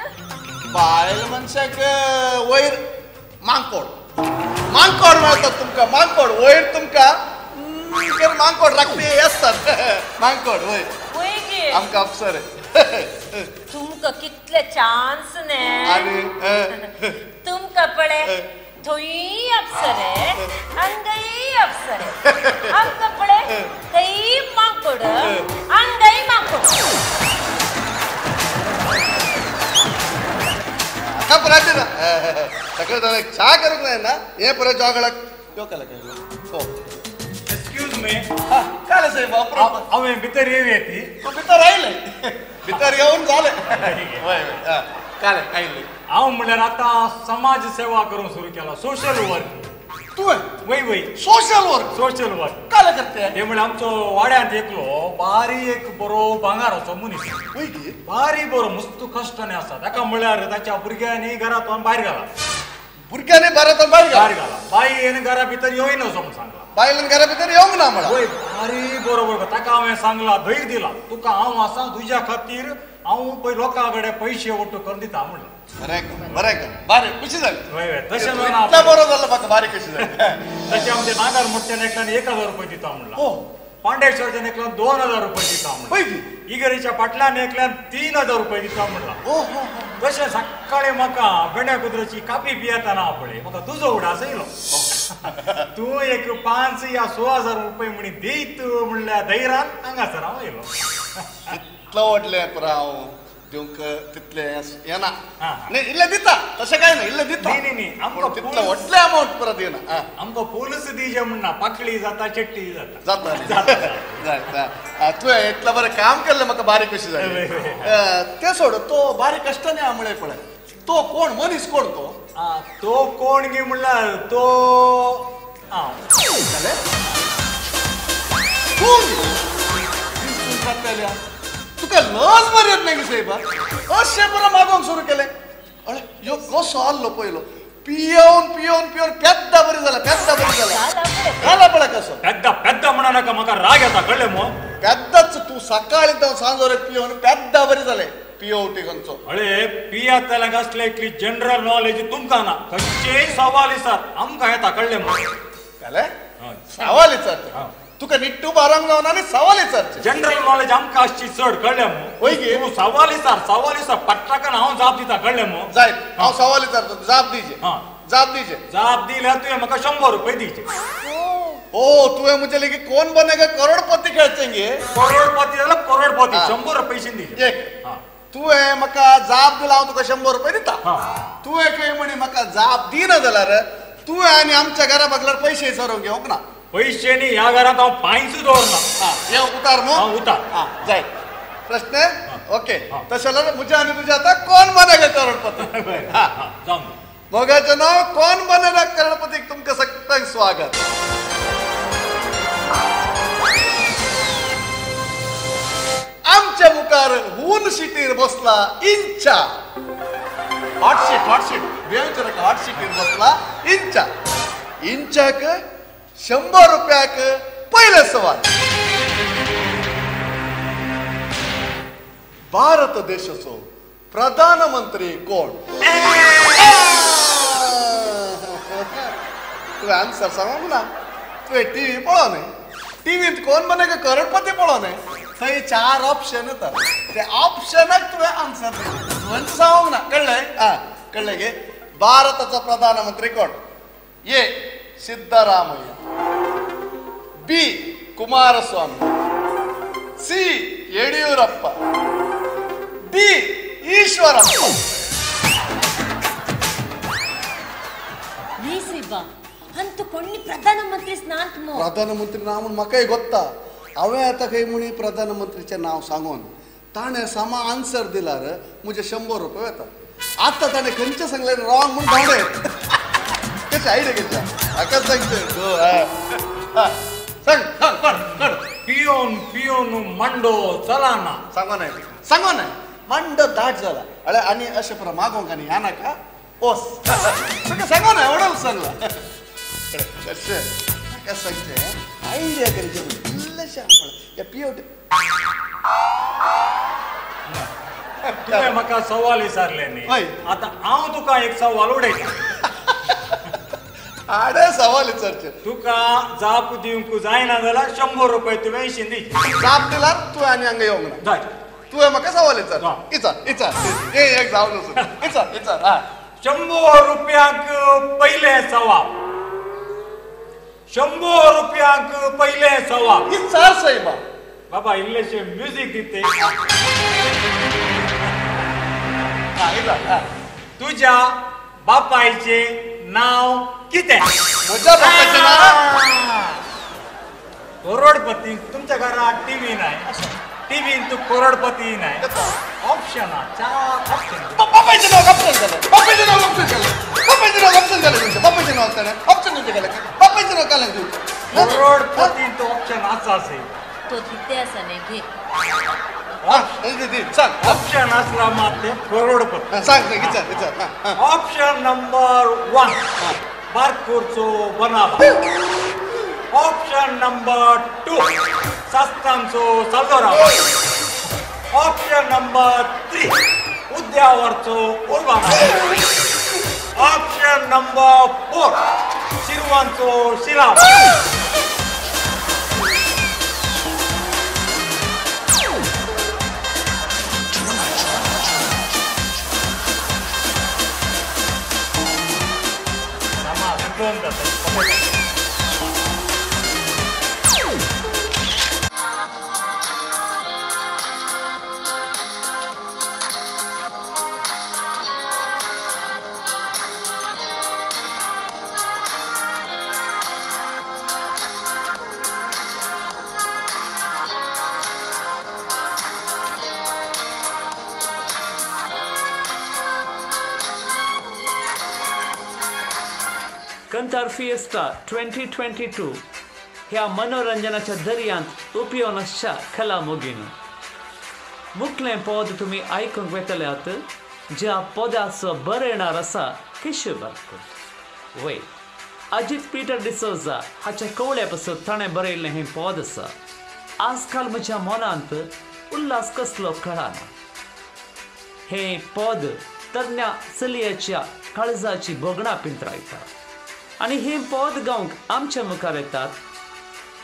बायल मनशाक वयर मांकोड मांकोड मेळटात तुमकां. मांकोड वयर तुमकां मांकोड राखपी आसतात. मांकोड वयर वय गे आमकां अप्सरे. तुमकां कितले चान्स ने तुमकां पळय थंय अप्सरे हांगाय अप्सरे आमकां पळय थंय मांकोड हांगाय मांकोड. हाका परायचे ना सकाळी जावन एक चा करूंक जाय ना. हे परत जोगळाक यो केला काय हो एक्सक्यूज मी काले साहेब हांवें भितर येवं ती तूं भितर आयले भितर येवन जालें वय काले आयले. हांव म्हणल्यार आतां समाज सेवा करूंक सुरू केला सोशल वर्क. तुवें वय वय सोशल वर्क सोशल वर्क काले करते ते म्हळ्यार आमचो वाड्यांत एकलो बारी एक बरो भांगाराचो मनीस वय गे बारी बरो मस्त कश्टाने आसा. ताका म्हळ्यार ताच्या भुरग्यांनी घरांतून भायर घाला भुरग्यांनी बरें भायर भायर घाला बाईन घरा भितर येयना असो म्हूण सांगला. बायलान घरा भितर येवंक ना म्हणा. वय बारी बरोबर ताका हांवें सांगला धैर्य दिला तुका हांव आसा तुज्या खातीर हांव पळय लोकां कडेन पयशे ओट्टू करून दिता म्हणला. बरें बारे खुशी जाली. वय वय तशें इतलो बरो जालो म्हाका बारी कशी जाली. तशें आमच्या नागार मोठ्यान एकल्यान 1000 रुपये दिता म्हणला. पांडेश्वरच्यान एकल्यान 2000 रुपये दिता म्हणला. इगरेच्या फाटल्यान एकल्यान 3000 रुपये दिता म्हणला. तशें सकाळी म्हाका बेंड्या कुद्राची कापी पियेतना पळय म्हाका तुजो उडास येयलो. तूं एक 5 या 6000 रुपये म्हणी दीत म्हणल्यार धैर्यान हांगासर हांव येयलो. इतलो व्हडलें पुरा हांव दिवंक तितले येना. न्ही इल्ले दिता तशें काय ना इल्ले दिता. न्ही आमकां तितलो व्हडले अमावंट परत येना. आमकां पोलस दिजे म्हणना पाकळी जाता चट्टी जाता जाता. तुवें इतलें बरें काम केल्लें म्हाका बारी कशी जाली. तें सोड तो बारी कश्टाने आहा म्हळें पळय तो कोण मनीस कोण तो कोण गे म्हणल्यार तो तुका लज मर्याद नाही साहेबा अशें बरं मागोवंक सुरू केलें. अरे ह्यो कसो आल्लो पयलो पियोन पियोन पियोन पेद्दा बरी जाला पेद्दा बरी जाला पळय कसो पेद्दा पेद्दा म्हणा नाका म्हाका राग येता कळ्ळें मो. पेद्दाच तूं सकाळी जावन सांजोरे पियोन पेद्दा बरी जालें पियोवटी खंयचो. अळे पियात जाल्यार असले इतली जनरल नॉलेज तुमकां ना. खंयचेय सवाल विचार आमकां येता कळ्ळें मो. जालें सवाल विचारता तुका निट्टू बारांक जावन आनी सवाल विचारचे. जनरल नॉलेज आमकां आसची चड कळ्ळें मो. तूं सवाल विचार पट्टाकन हांव जाप दिता कळ्ळें मो. जायत हांव सवाल विचारता जाप दिजे जाप दिल्यार तुवें म्हाका 100 रुपये दिवचे. ओ तुवें मुझे लेगीत कौन बनेगा करोड़पती खेळचेंगे. करोडपती जाल्यार करोडपती 100 रुपये दिवचे. एक तुवें म्हाका जाप दिला हांव तुका 100 रुपये दिता. तुवें खंय म्हणी म्हाका जाप दिना जाल्यार तुवें आनी आमच्या घरा बगल्यार पयशे विचारूंक घेवंक ना. पैशांनी ह्या घरात हांव पांयच दवरना. हे उतार मग हांव उतार. जाय प्रश्न ओके तशें जाल्यार म्हजें आनी तुजें आतां कोण बनेगा करोडपती. जावन मोगाचें नांव कोण बनेगा करोडपतीक तुमकां सगळ्यांक स्वागत. आमच्या मुखार हून शिटीर बसला इंचा. हॉट सीट बेंचर हॉट सीटीर बसला इंचा. इंचाक 100 रुपयाक पयले सवाल. भारत देशाचो प्रधानमंत्री कोण? तुवें आन्सर सांगूंक ना. तुवें टीव्ही पळोव न्हय. टीव्हींत कोण बनेगा करोडपती पळोव न्हय. थंय 4 ऑप्शन येतात. त्या ऑप्शनाक तुवें आन्सर तुवें सांगूंक ना. कळ्ळें? कळ्ळें गे. भारताचो प्रधानमंत्री कोण? ए सिद्धरामय्या, बी कुमारस्वामी, सी येडियुरप्पा, डी ಈಶ್ವರಪ್ಪ. ಅಂತೂ ಕೊಂಡಿ ಪ್ರಧಾನಮಂತ್ರಿ स्नात मो प्रधानमंत्री नाव म्हणून म्हाकाय गोत्ता. हांवें आतां खंय म्हणी प्रधानमंत्रीचें नाव सांगून ताणें सामा आन्सर दिल्यार म्हजे 100 रुपया येतात. आतां ताणें खंयचें सांगलें रॉंग म्हूण धांवडे. कशें आयडिया घेतल्या हाका सांगचे. सांग पियोन मंडो चलाना सांगो ना मंड दाट जाला. अळे आनी अशें पर मागोंक आनी ह्या नाका. ओस सांगो ना एवढं सांगला. कशें म्हाका सांगचें आयडिया करचें इल्लेशें आपणा पियोट. तुवें म्हाका सवाल विचारले न्ही. आतां हांव तुका एक सवाल उडयता. आडे सवाल विचारचे. तुका जाप दिवंक जायना जाल्यार 100 रुपया तुवें इशें दी. जाप दिल्यार तुवें आनी हांगा येवंक ना. जाय तुवें म्हाका सवाल विचार. इचार एक जावन वचून इचार. 100 रुपयाक पयले सवाल. 100 रुपयाक पयले सवाल. इचार सैमा. बाबा इल्लेशें म्युजीक दिते. तुज्या बापायचें नाव कितें? म्हज्या बापायचें नाव करोडपती. तुमच्या घरात टीव्ही नाही. टीव्हीन तू करोडपती नाही. Option 4 option. बापायचें नाव ऑप्शन जालें. बापायचें नाव ऑप्शन जालें. बापायचें नाव जालें. ऑप्शन दिवचें गेलें. बापायचें नाव कालांक दिवचें. करोडपती तो ऑप्शन आसा से तो किती आसा न्ही घे. सांग ऑप्शन असला मात ते करोडपती. सांग विचार. ऑप्शन नंबर 1 बारकोरचो बनावा. ऑप्शन नंबर 2 सास्तांचो सालदोराव. ऑप्शन नंबर 3 उद्यावरचो उर्बाना. ऑप्शन नंबर 4 शिरवांचो शिराव. कंतार फिएस्टा 2022 ह्या मनोरंजनाच्या दर्यांत उपयोनाच्या खला मोगीन मुखलें पद तुम्ही आयकूंक वेतल्यात. ज्या पदाचो बरयणार आसा किशोर बारकर. वय अजित पीटर डिसोजा हाच्या कवळ्या पासून ताणें बरयल्लें हें पद आसा. आजकाल म्हज्या मनांत उल्हास कसलो कळना. हें पद तरण्या चलयेच्या काळजाची बोगणां पिंतरायता. आनी हें पद गावंक आमच्या मुखार येतात.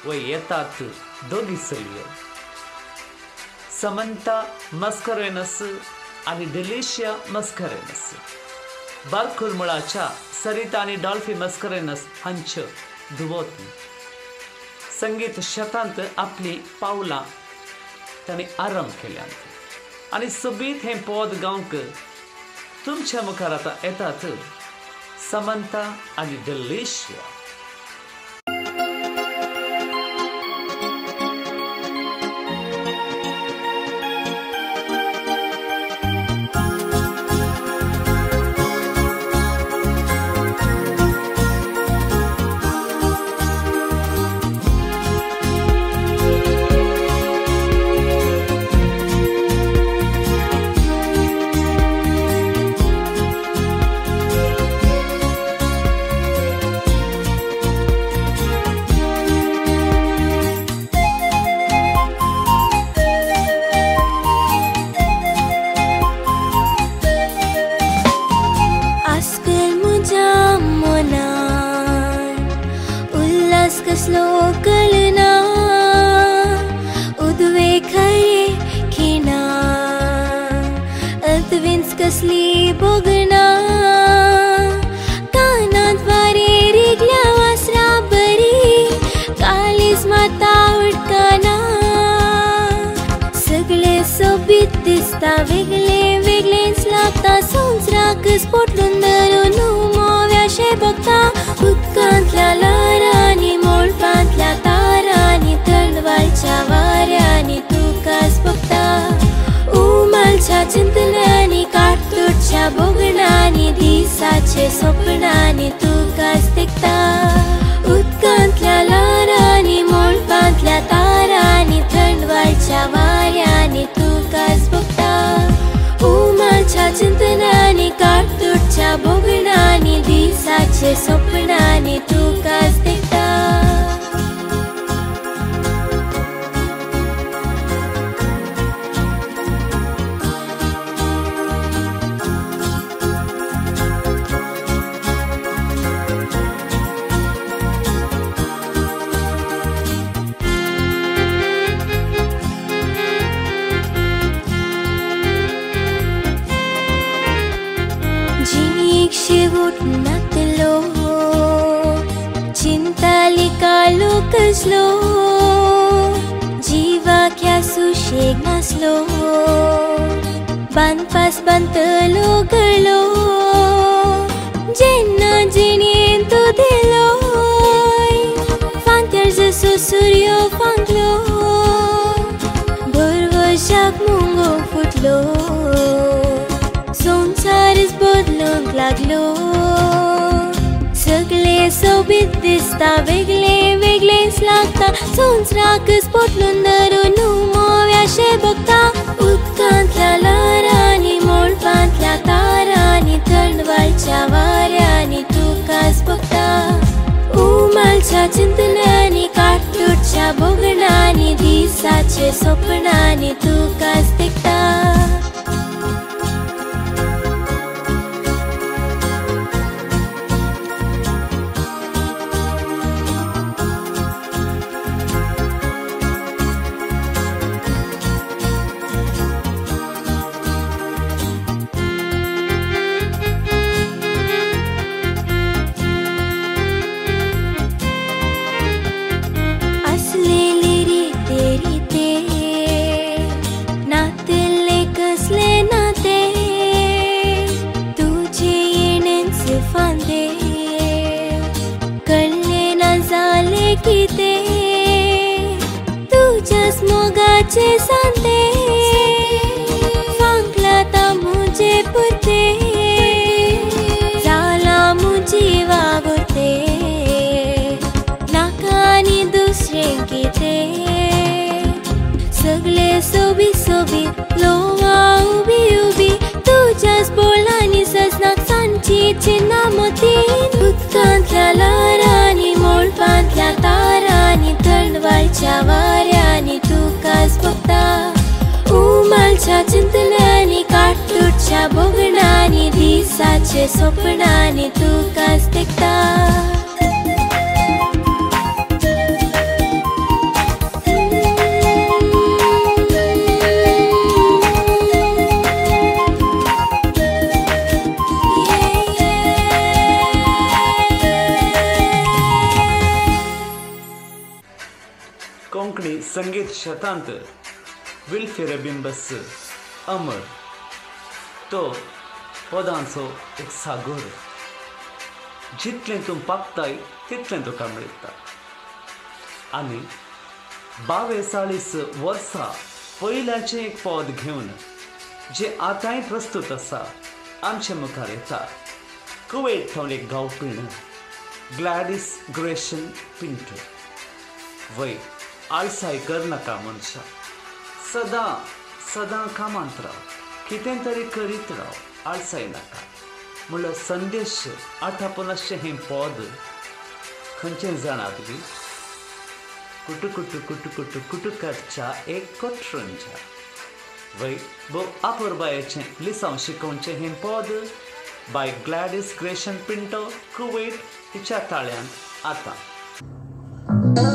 वय येतात दोगी चलयो समंता मस्करेनस आनी डिलिशिया मस्करेनस. बारकुलमुळाच्या सरिता आनी डॉल्फी मस्करेनस हांच्यो धुवोती. संगीत शेतांत आपली पावलां तांणी आरंभ केल्यात. आनी सोबीत हें पद गावंक तुमच्या मुखार आतां येतात समंता आनी डिलिशिया. कसलो कळना उदवे खरे खिना अतविंच कसली बोगना कानात वारे रिगल्या वासरा बरी कालीस माता उडकाना सगळे सोबीत दिसता वेगळे वेगळेच लागता संवसाराक स्पोटलून धरून मोव्याशे बघता उदकांतल्या लारांनी मोळपांतल्या तारांनी थंडवालच्या वाऱ्यांनी तुकाच बघता उमालच्या चिंतनांनी काटतुटच्या बोगणांनी दिसाचे स्वप्नांनी तुकाच दिखता उदकांतल्या लारांनी मोळपांतल्या तारांनी थंडवालच्या वाऱ्यांनी तुकाच बघता उमालच्या चिंतनांनी काटतुटच्या बोगणांनी दिसाचे स्वप्नांनी तुकाच दिखता शेवट नातलो चिंताली कालो कसलो जिवाक्या सुशेग नासलो बांदपास बांदतलो गळो जेन्ना जिणेन तो दिलो फांत्यार जसो सूर्य फांकलो भरवशाक मुंगो फुटलो संसारच बदलूंक लागलो सगळे सोबीत दिसता वेगळे वेगळेच लागता संवसाराकच पोटलून धरून मोव्याशे बघता उदकांतल्या लारांनी मोळपांतल्या तारांनी थंडवालच्या वाऱ्यांनी तुकाच बघता उमालच्या चिंतनांनी काटतुटच्या बोगणांनी दिसाचे स्वप्नांनी तुकाच दिखता तुझ्याच मोगाचे सांते फांकला ता मुझे पुरते जाला मुझी वावरते नाकानी दुसरे किते सगळे सोबी सोबी लोवा उभी उभी तुझ्याच बोलांनी सजनाक सांची चिन्ना मोती उदकांतल्या लारांनी मोळपांतल्या तारांनी थंडवालच्या वाऱ्यांनी तुकाच बघता उमालच्या चिंतनांनी काटतुटच्या बोगणांनी दिसाचे स्वप्नांनी तुकाच दिखता कोंकणी संगीत शतांत विल्फेर बिंबस अमर तो पदांचो एक सागर जितलें तूं पाकताय तितलें तुका मेळटा आनी 42 वर्सां पयल्याचें एक पद घेवन जे आतांय प्रस्तुत आसा आमचे मुखार येता कुवेट थावन एक गांवपीण ग्लॅडिस ग्रेशन पिंटो वय आळसाय करनाका मनशा सदां सदां कामांत राव कितें तरी करीत राव आळसाय नाका म्हणलो संदेश आठापून अशें हें पद खंयचें जाणात बी कुटू कुटू कुटू कुटू कुटुकाच्या एक कोट्रंच्या वय भोव अपुरबायेचें लिसांव शिकोवचें हें पद बाय ग्लॅडिस ग्रेशन पिंटो कुवेट हिच्या ताळ्यांत आतां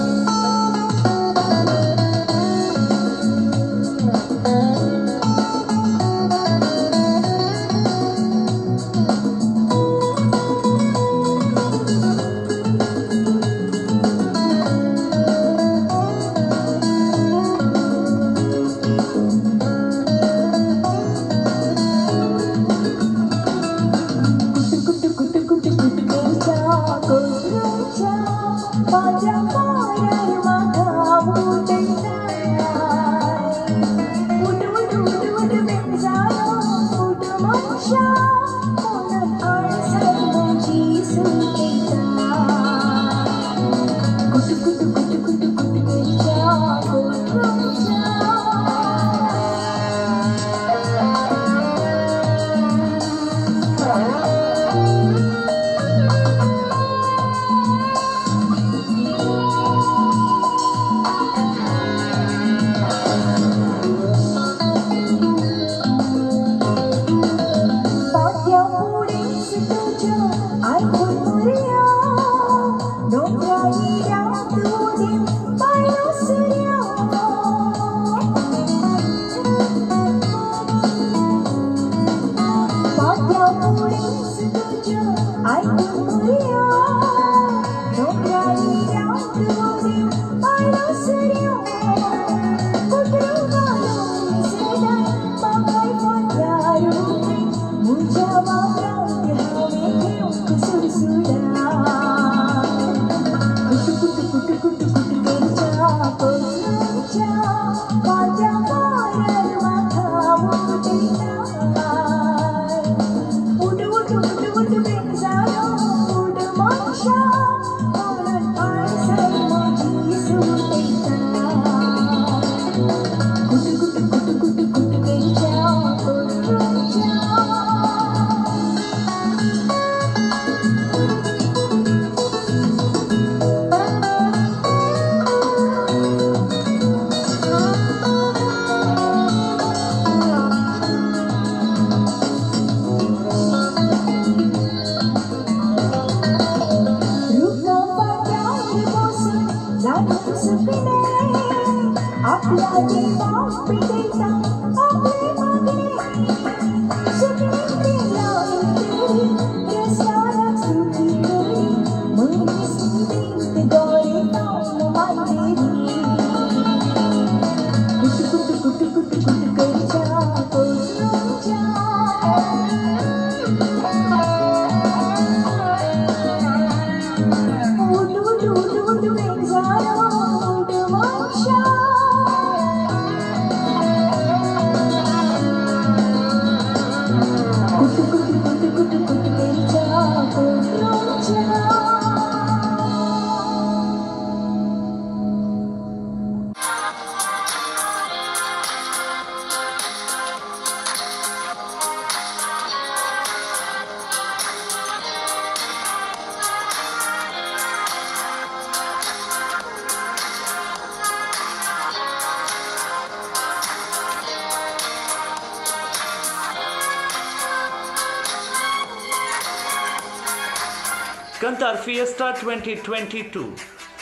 Cantar Fiesta 2022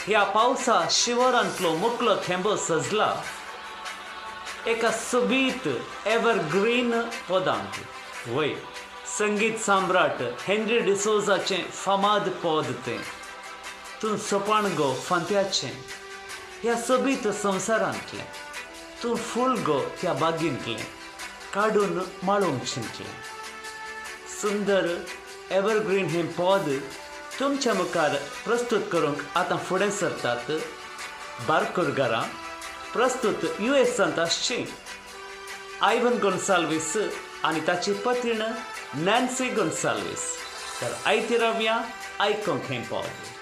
ह्या पावसा शिवरांतलो मुकलो थेंबो सजला एका सुबीत एव्हरग्रीन पदांत वय संगीत सम्राट हेनरी डिसोजाचें फामाद पद तें तूं सोपान गो फांत्याचें ह्या सोबीत संवसारांतलें तूं फूल गो त्या बागींतलें काडून माळोवंक चिंतलें सुंदर एव्हरग्रीन हें पद तुमच्या मुखार प्रस्तुत करूंक आतां फुडें सरतात बारकुरगारां प्रस्तुत US आसची आयवन गोन्साल्वीस आनी ताची पत्नी नॅन्सी गोन्साल्वीस तर आयती रावया आयकूंक हें पद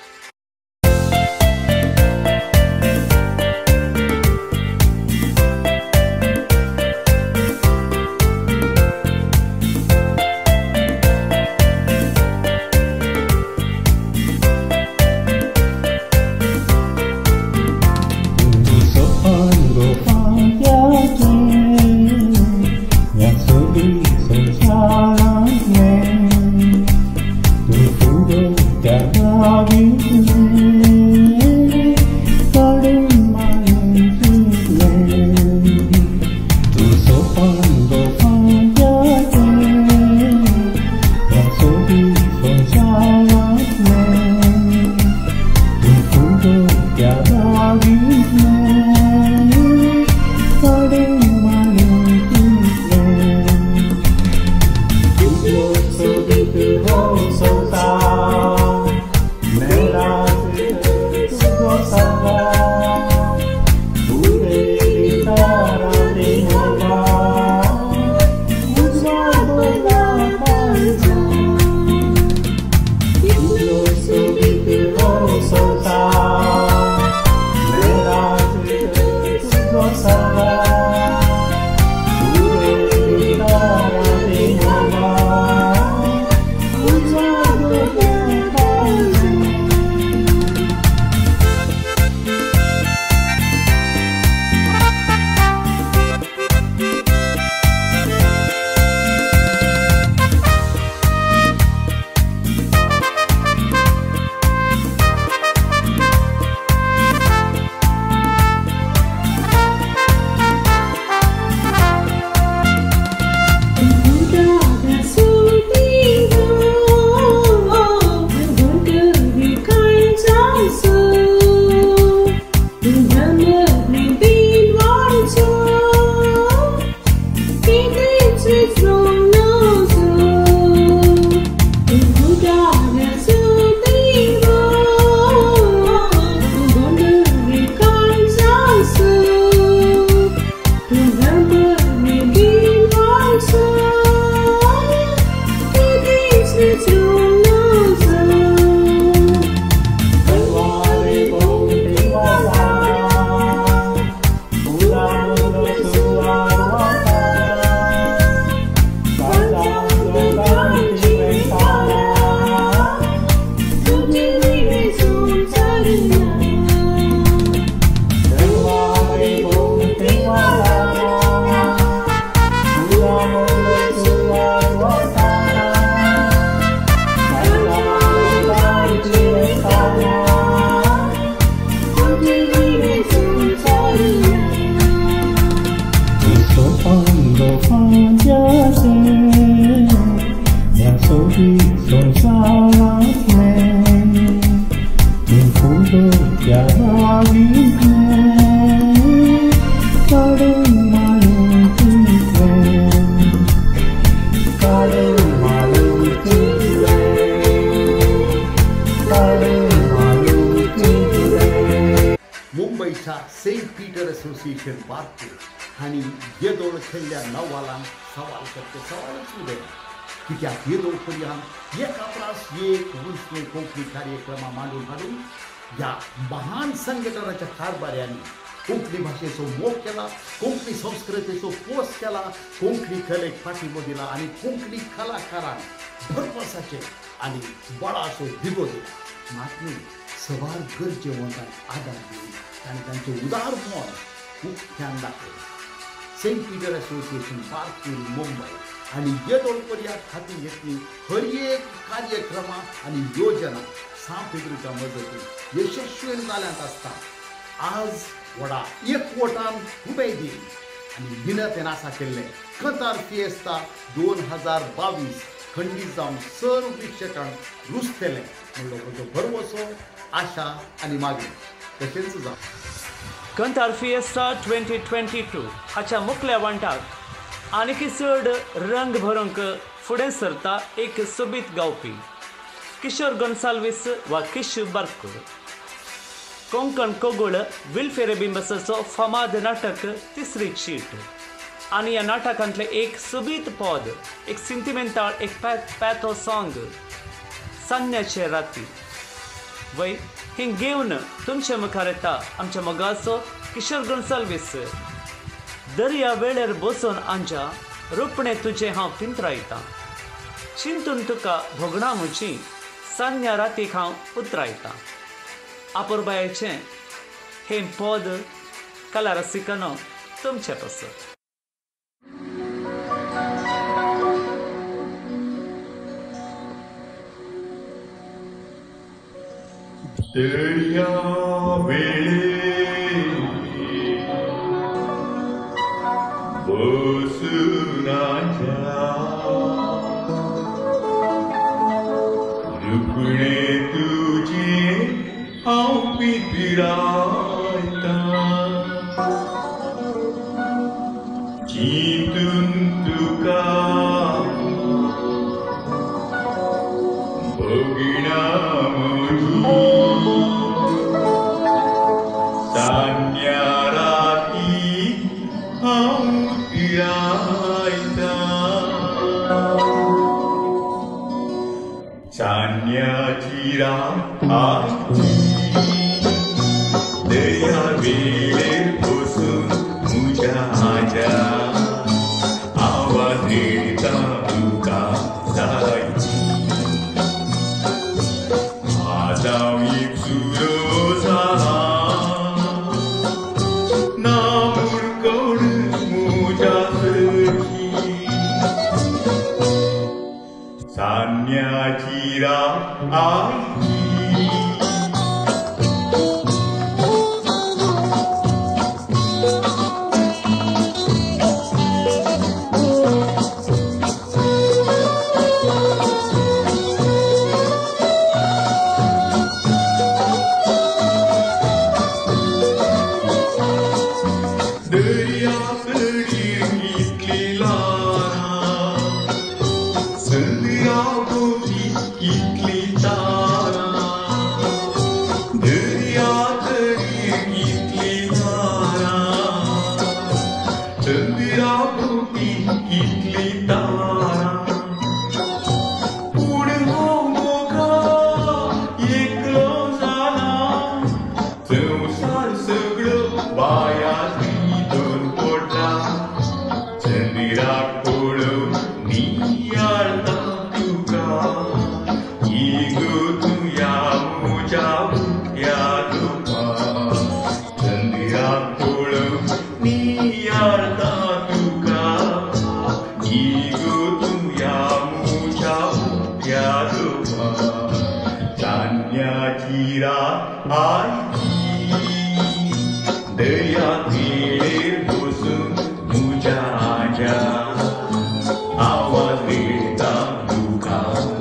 मुंबईच्या सेंट पीटर असोसिएशन बारपूर हांणी येदोळ खेळल्या नवालांक सवाल करते सवालच उदय कित्याक येदोळ पर्यंत एका प्रास एक वंशने कोंकणी कार्यक्रम मांडून हाडून ह्या महान संघटनाच्या कारभाऱ्यांनी कोंकणी भाषेचो मोग केला, कोंकणी संस्कृतीचो पोस केला, कोंकणी कलेक फाटीबो दिला आणि कोंकणी कलाकारांक भरपसाचे आणि बळाचो दिगो दिला. मात्र सवार गरजेवंतांक आदार दिवन ताणें तांचें उदार मोल मुख्यान दाखयलें. सेंट पीटर असोसिएशन बारपूर मुंबई आणि येदोळ पर्यंत हाती घेतली हर एक कार्यक्रम आणि योजना सांपेद्रीच्या मजतीन यशस्वीन जाल्यांत आसता. आज व्हडा एकवटान उबे दी आणि विनतेन आसा केल्ले कतार फिएस्ता 2022 खंडीत जावन सर्व प्रेक्षकांक रुजतले म्हणलो म्हजो भरवसो आशा आणि मागणी तशेंच जावं. कंतार फिएस्टा 2022 हाच्या मुखल्या वांटाक आनीक चड रंग भरूंक फुडें सरता एक सोबीत गावपी किशोर गोन्साल्वीस वा किशू बारकर. कोंकण कोगुळ विल्फेरे बिंबसाचो फामाद नाटक तिसरी चीट आणि ह्या नाटकांतले एक सोबीत पद, एक सेंटिमेंटल, एक पॅथो सॉंग सान्न्याचे राती वय हिंग घेवन तुमच्या मुखार येता आमच्या मोगाचो किशोर गोन्साल्वीस. दर्या वेळेर बसून आंजा रुपणे तुजे हांव पिंतरायतां, चिंतून तुका भोगणा मुची सान्न्या रातीक हांव उतरायतां. आपुरबायेचें हें पद कला रसिकानो तुमचे पसंत. दर्या वेळे बसून रुपणे तुझे हांव पितरायतां, चिंतून तुका भोगणा सान्न्या राती हांव पिरायतां, सान्न्याची रात दर्या वेळेर बसून म्हज्या हाज्या आवाज रेडता तुका जायची. आतां एक सुरो जाला ना मुरकड म्हज्या सरकी, सान्न्याची रात आयची. दर्या तळीर कितली ल्हान, समुद्रा भोंवती कितली रात आईची दर्यातीर बसून तुझ्या आज्या आवाज देता तुका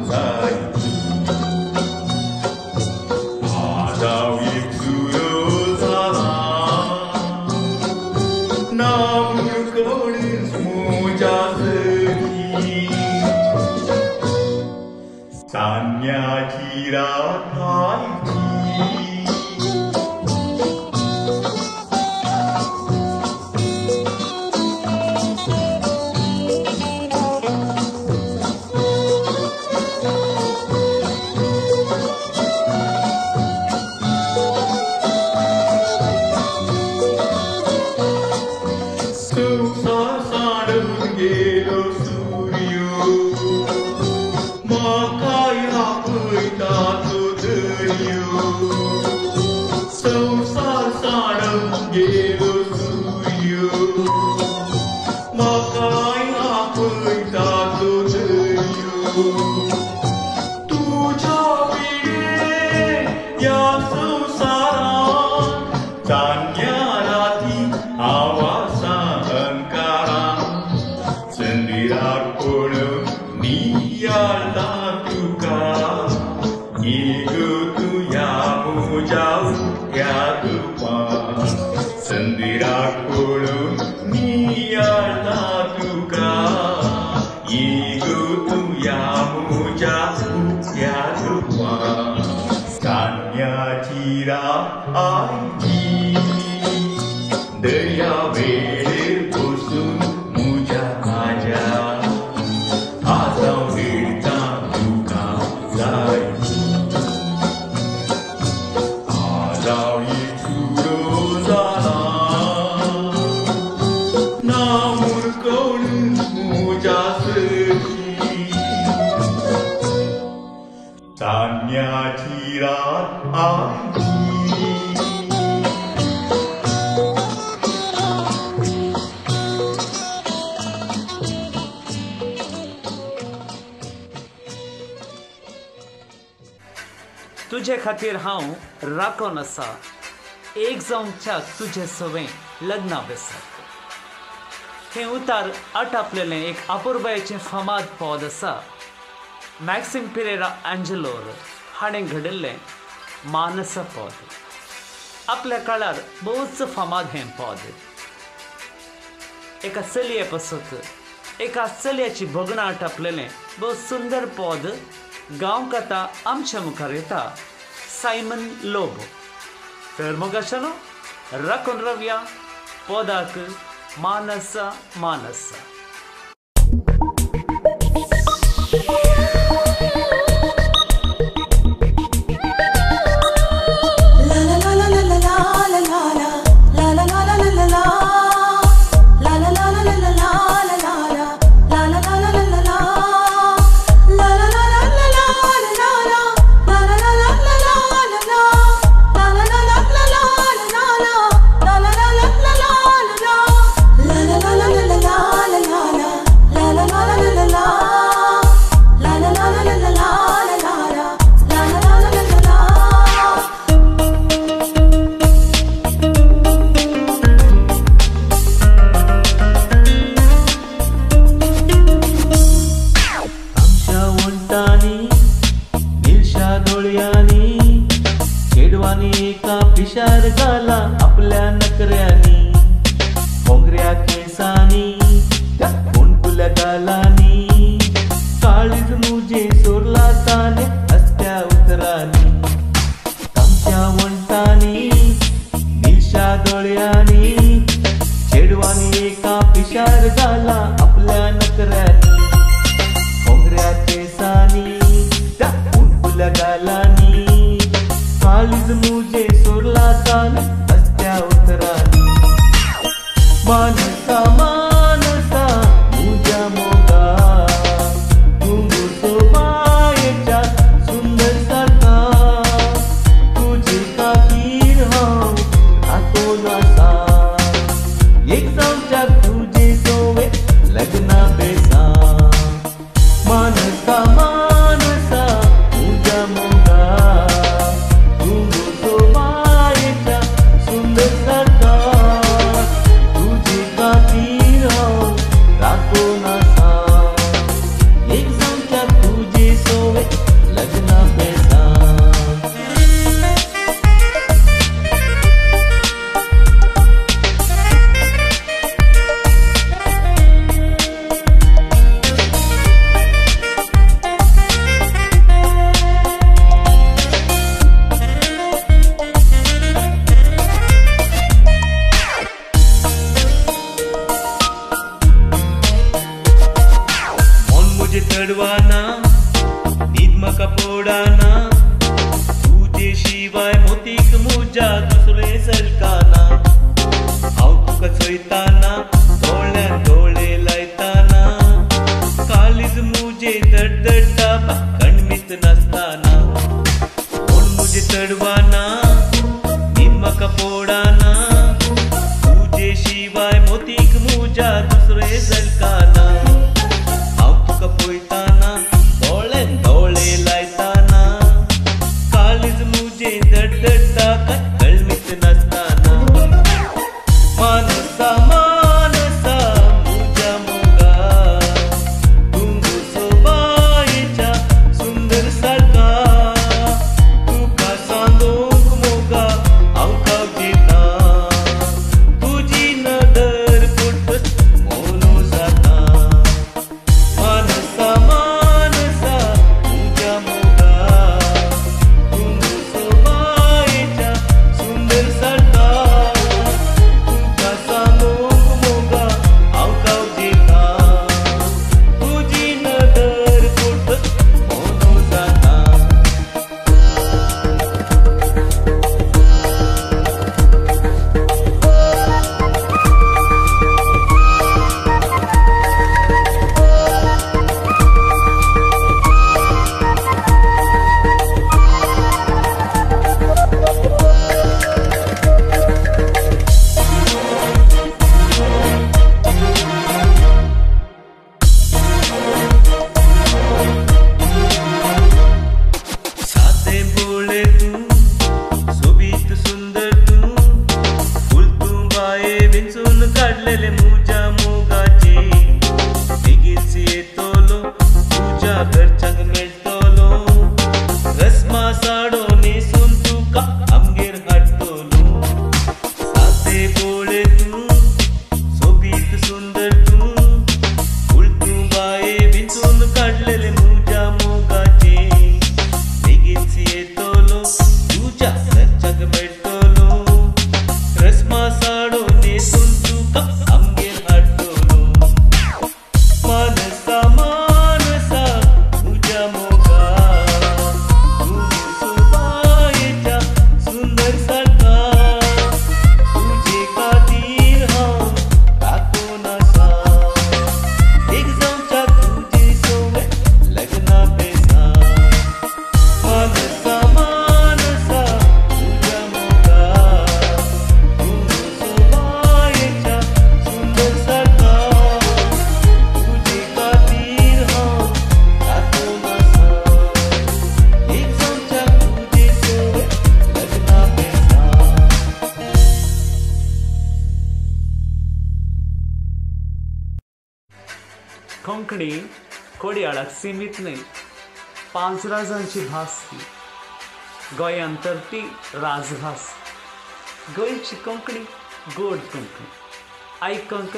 जायची आजाव एक सुरो झाला ना मुळकवणीच मोजा सरी सान्याची रात आईची दर्या वेळेर बसून मुझ्या आज्या आजाव देता तुका जायची आजाव एक सुरो जाला ना मुळकवण मुझ्या सरी सान्याची रात आईची तुझे खातीर हांव राखोन आसा एक जावंच्या तुझे सवें लग्ना बेसाक हें उतार आटापलेलें एक आपुरबायेचें फामाद पद आसा मॅक्सिम पेरेरा एंजेलोर हाणें घडयल्लें मानसा पद आपल्या काळार बहुच फामाद हें पद एका चलये पासत एका चलयाची भोगणां आटापलेलें बहु सुंदर पद गांव कथा आमच्या मुखार येता सायमन लोबो तर मग अशानो राखून रावया पदाक मानसा मानसा पिशार घाला आपल्या नकऱ्यानी मोगऱ्या केसानी त्या कोणकुल्या गालानी काळीज मुजे सोरला ताने हसत्या उतरानी तांच्या वंटानी निशा दोळ्यानी चेडवानी एका पिशार घाला आपल्या नकऱ्यानी मोगऱ्या केसानी त्या कोणकुल्या गालानी काळीज मुजे सोरला ताने हसत्या उतरानी मानसा मानसा मुझ्या मोगा घुंगुसो मायेच्या सुंदर सारखा तुझे खातीर हांव राखोन आसा एक जावच्या तुझे सोवे लग्ना बेसा मानसा मानसा मुझ्या मोगा घुंगुसो चढवाना न्हीद म्हाका पडना तुजे शिवाय मोतीक मुजा दुसरे सलकाना हांव तुका चयताना दोळ्यान दोळे लायताना काळीज मुजे धडधडटा कणमीत नासताना कोण मुजे चढवाना न्हीद म्हाका पडना तुजे शिवाय मोतीक मुजा दुसरे सलकाना हांव तुका पळयताना दोळ्यान दोळे लायताना काळीज मुजे धडधडटा कळमीत नासताना मानसा मानसा मुजा मोगा तुंगू सोबायेच्या सुंदर सारका तुका सांगूंक मोगा हांव कावजेता तुजी नदर फुटत मोनो जाता मानसा मानसा मुजा मोगा तुंगू सोबायेच्या सुंदर सारका तुका सांगूंक मोगा हांव कावजेता तुजी नदर फुटत मोनो जाता साधे बोळे तू सोबीत सुंदर तू फुल तू बाये विंचून काढलेले मुजा मोगाचे बेगीच येतलो तुझ्या घरच्यांक मेळटलो रस्मा साडो नेसून तुका आमगेर हाडटलो साधे बोळे तू सोबीत सुंदर तू फुल तू बाये विंचून काढलेले मुजा मोगाचे बेगीच येतलो तुझ्या घरच्यांक मेळटलो रस्मा साडो नेसून तुका आमगेर हाडटलो मानसा मानसा तुझ्या मोगा तुझे सोबायेच्या सुंदर सारका तुजे खातीर हांव राखून आसा एक जावच्या तुजे सोबे लग्ना पेसा मानसा मानसा तुझ्या मोगा तुझे सोबायेच्या सुंदर सारका तुजे खातीर हांव राखून आसा एक जावच्या तुजे सोबे लग्ना पेसा कोंकणी कोडयाळाक सीमीत न्हय 5 राजांची भास ती गोंयांत तर ती राजभास गोंयची कोंकणी गोड कोंकणी आयकूंक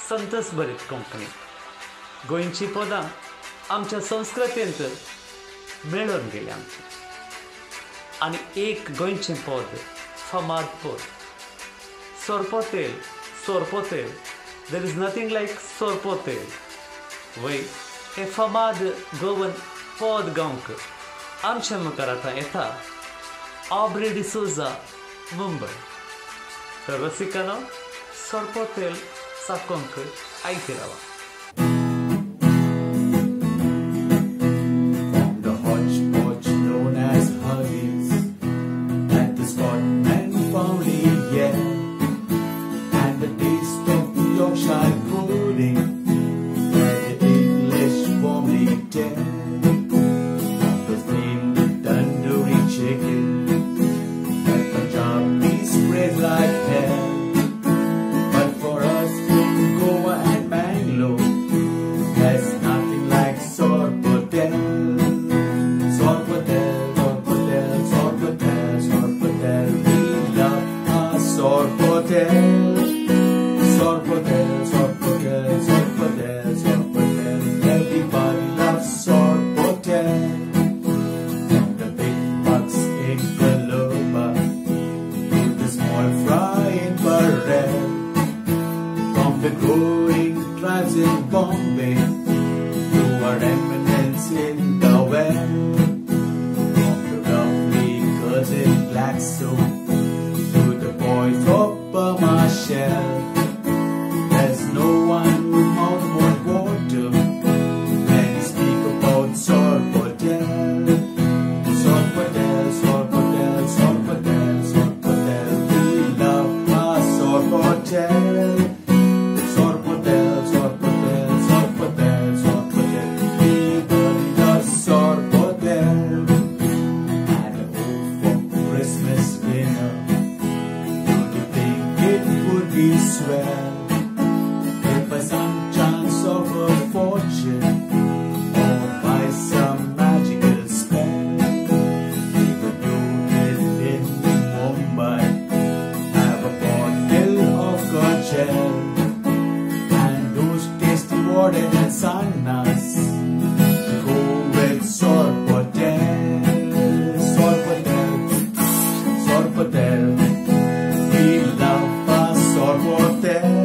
संतोश भरीत कोंकणी गोंयची पदां आमच्या संस्कृतेंत मेळून गेली आमची आनी एक गोंयचें पद फामाद पद सोरपोतेल सोरपोतेल there is nothing like sorpotel वय हे फामाद गोवन पद गावंक आमच्या मुखार आतां येता ऑब्रे डिसोजा मुंबय तर रसिकानो सोरपोतेल साकोंक आयकी रावा The hodgepodge known as Huggies, at the Scott and Fowley, yeah, and the taste of Yorkshire pudding, where the English warmly tell of the famed tandoori chicken, that Punjabis spread like hell. But for us in Goa and Bangalore, so to the boys of my shell. There's no one out more water when you speak about Sorpotel. Sorpotel, Sorpotel, Sorpotel, Sorpotel. We love our Sorpotel. Sorpotel, Sorpotel, Sorpotel, Sorpotel. Everybody loves Sorpotel. And a hope for Christmas dinner. Don't you think it would be swell? By some chance of a fortune, or by some magical spell, even you live in Mumbai, have a bottle of Gojel and those tasty water and sanas to go with Sorpotel, Sorpotel, Sorpotel. We love our Sorpotel.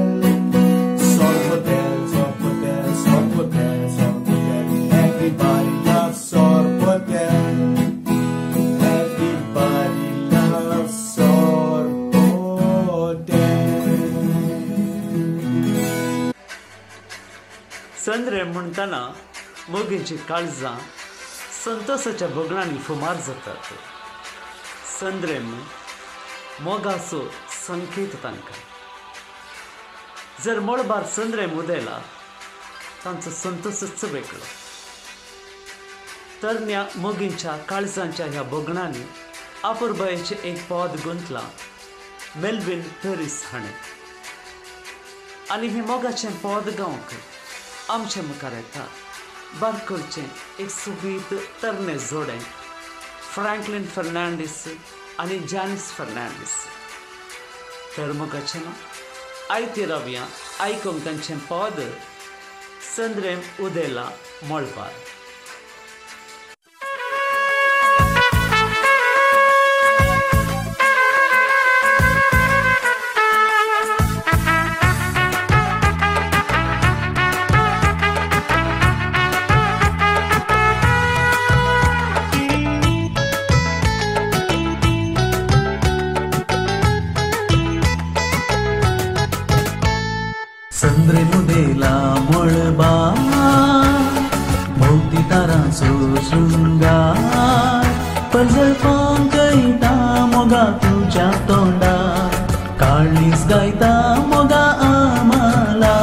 Sorpotel, Sorpotel, Sorpotel, Sorpotel. Everybody loves Sorpotel. Everybody loves Sorpotel. संद्रे म्हणताना मोगींची काळजां संतोषाच्या बोगणांनी फुमार जातात. संद्रेम मोगाचो संकेत तांकां. जर मळबार संद्रेम उदेला तांचो संतोषच वेगळो. तरण्या मोगींच्या काळजांच्या ह्या बोगणांनी आपुरबायेचें एक पद गुंतलां मेल्विन पेरीस हाणें. आनी हें मोगाचें पद गावंक आमचे मुखार येता बारकोलचें एक सुबीत तरणे जोडें फ्रँकलिन फर्नांडीस आनी जानिस फर्नांडीस. तर मोगाचें नांव आयती रावया आयकूंक तांचें पद संद्रेम उदेला मळबार. संद्रेम उदेला मळबार भोवती तारांचो शृंगार पजळपांक येता मोगा तुज्या तोंडार काळीस गायता मोगा आम्हाला.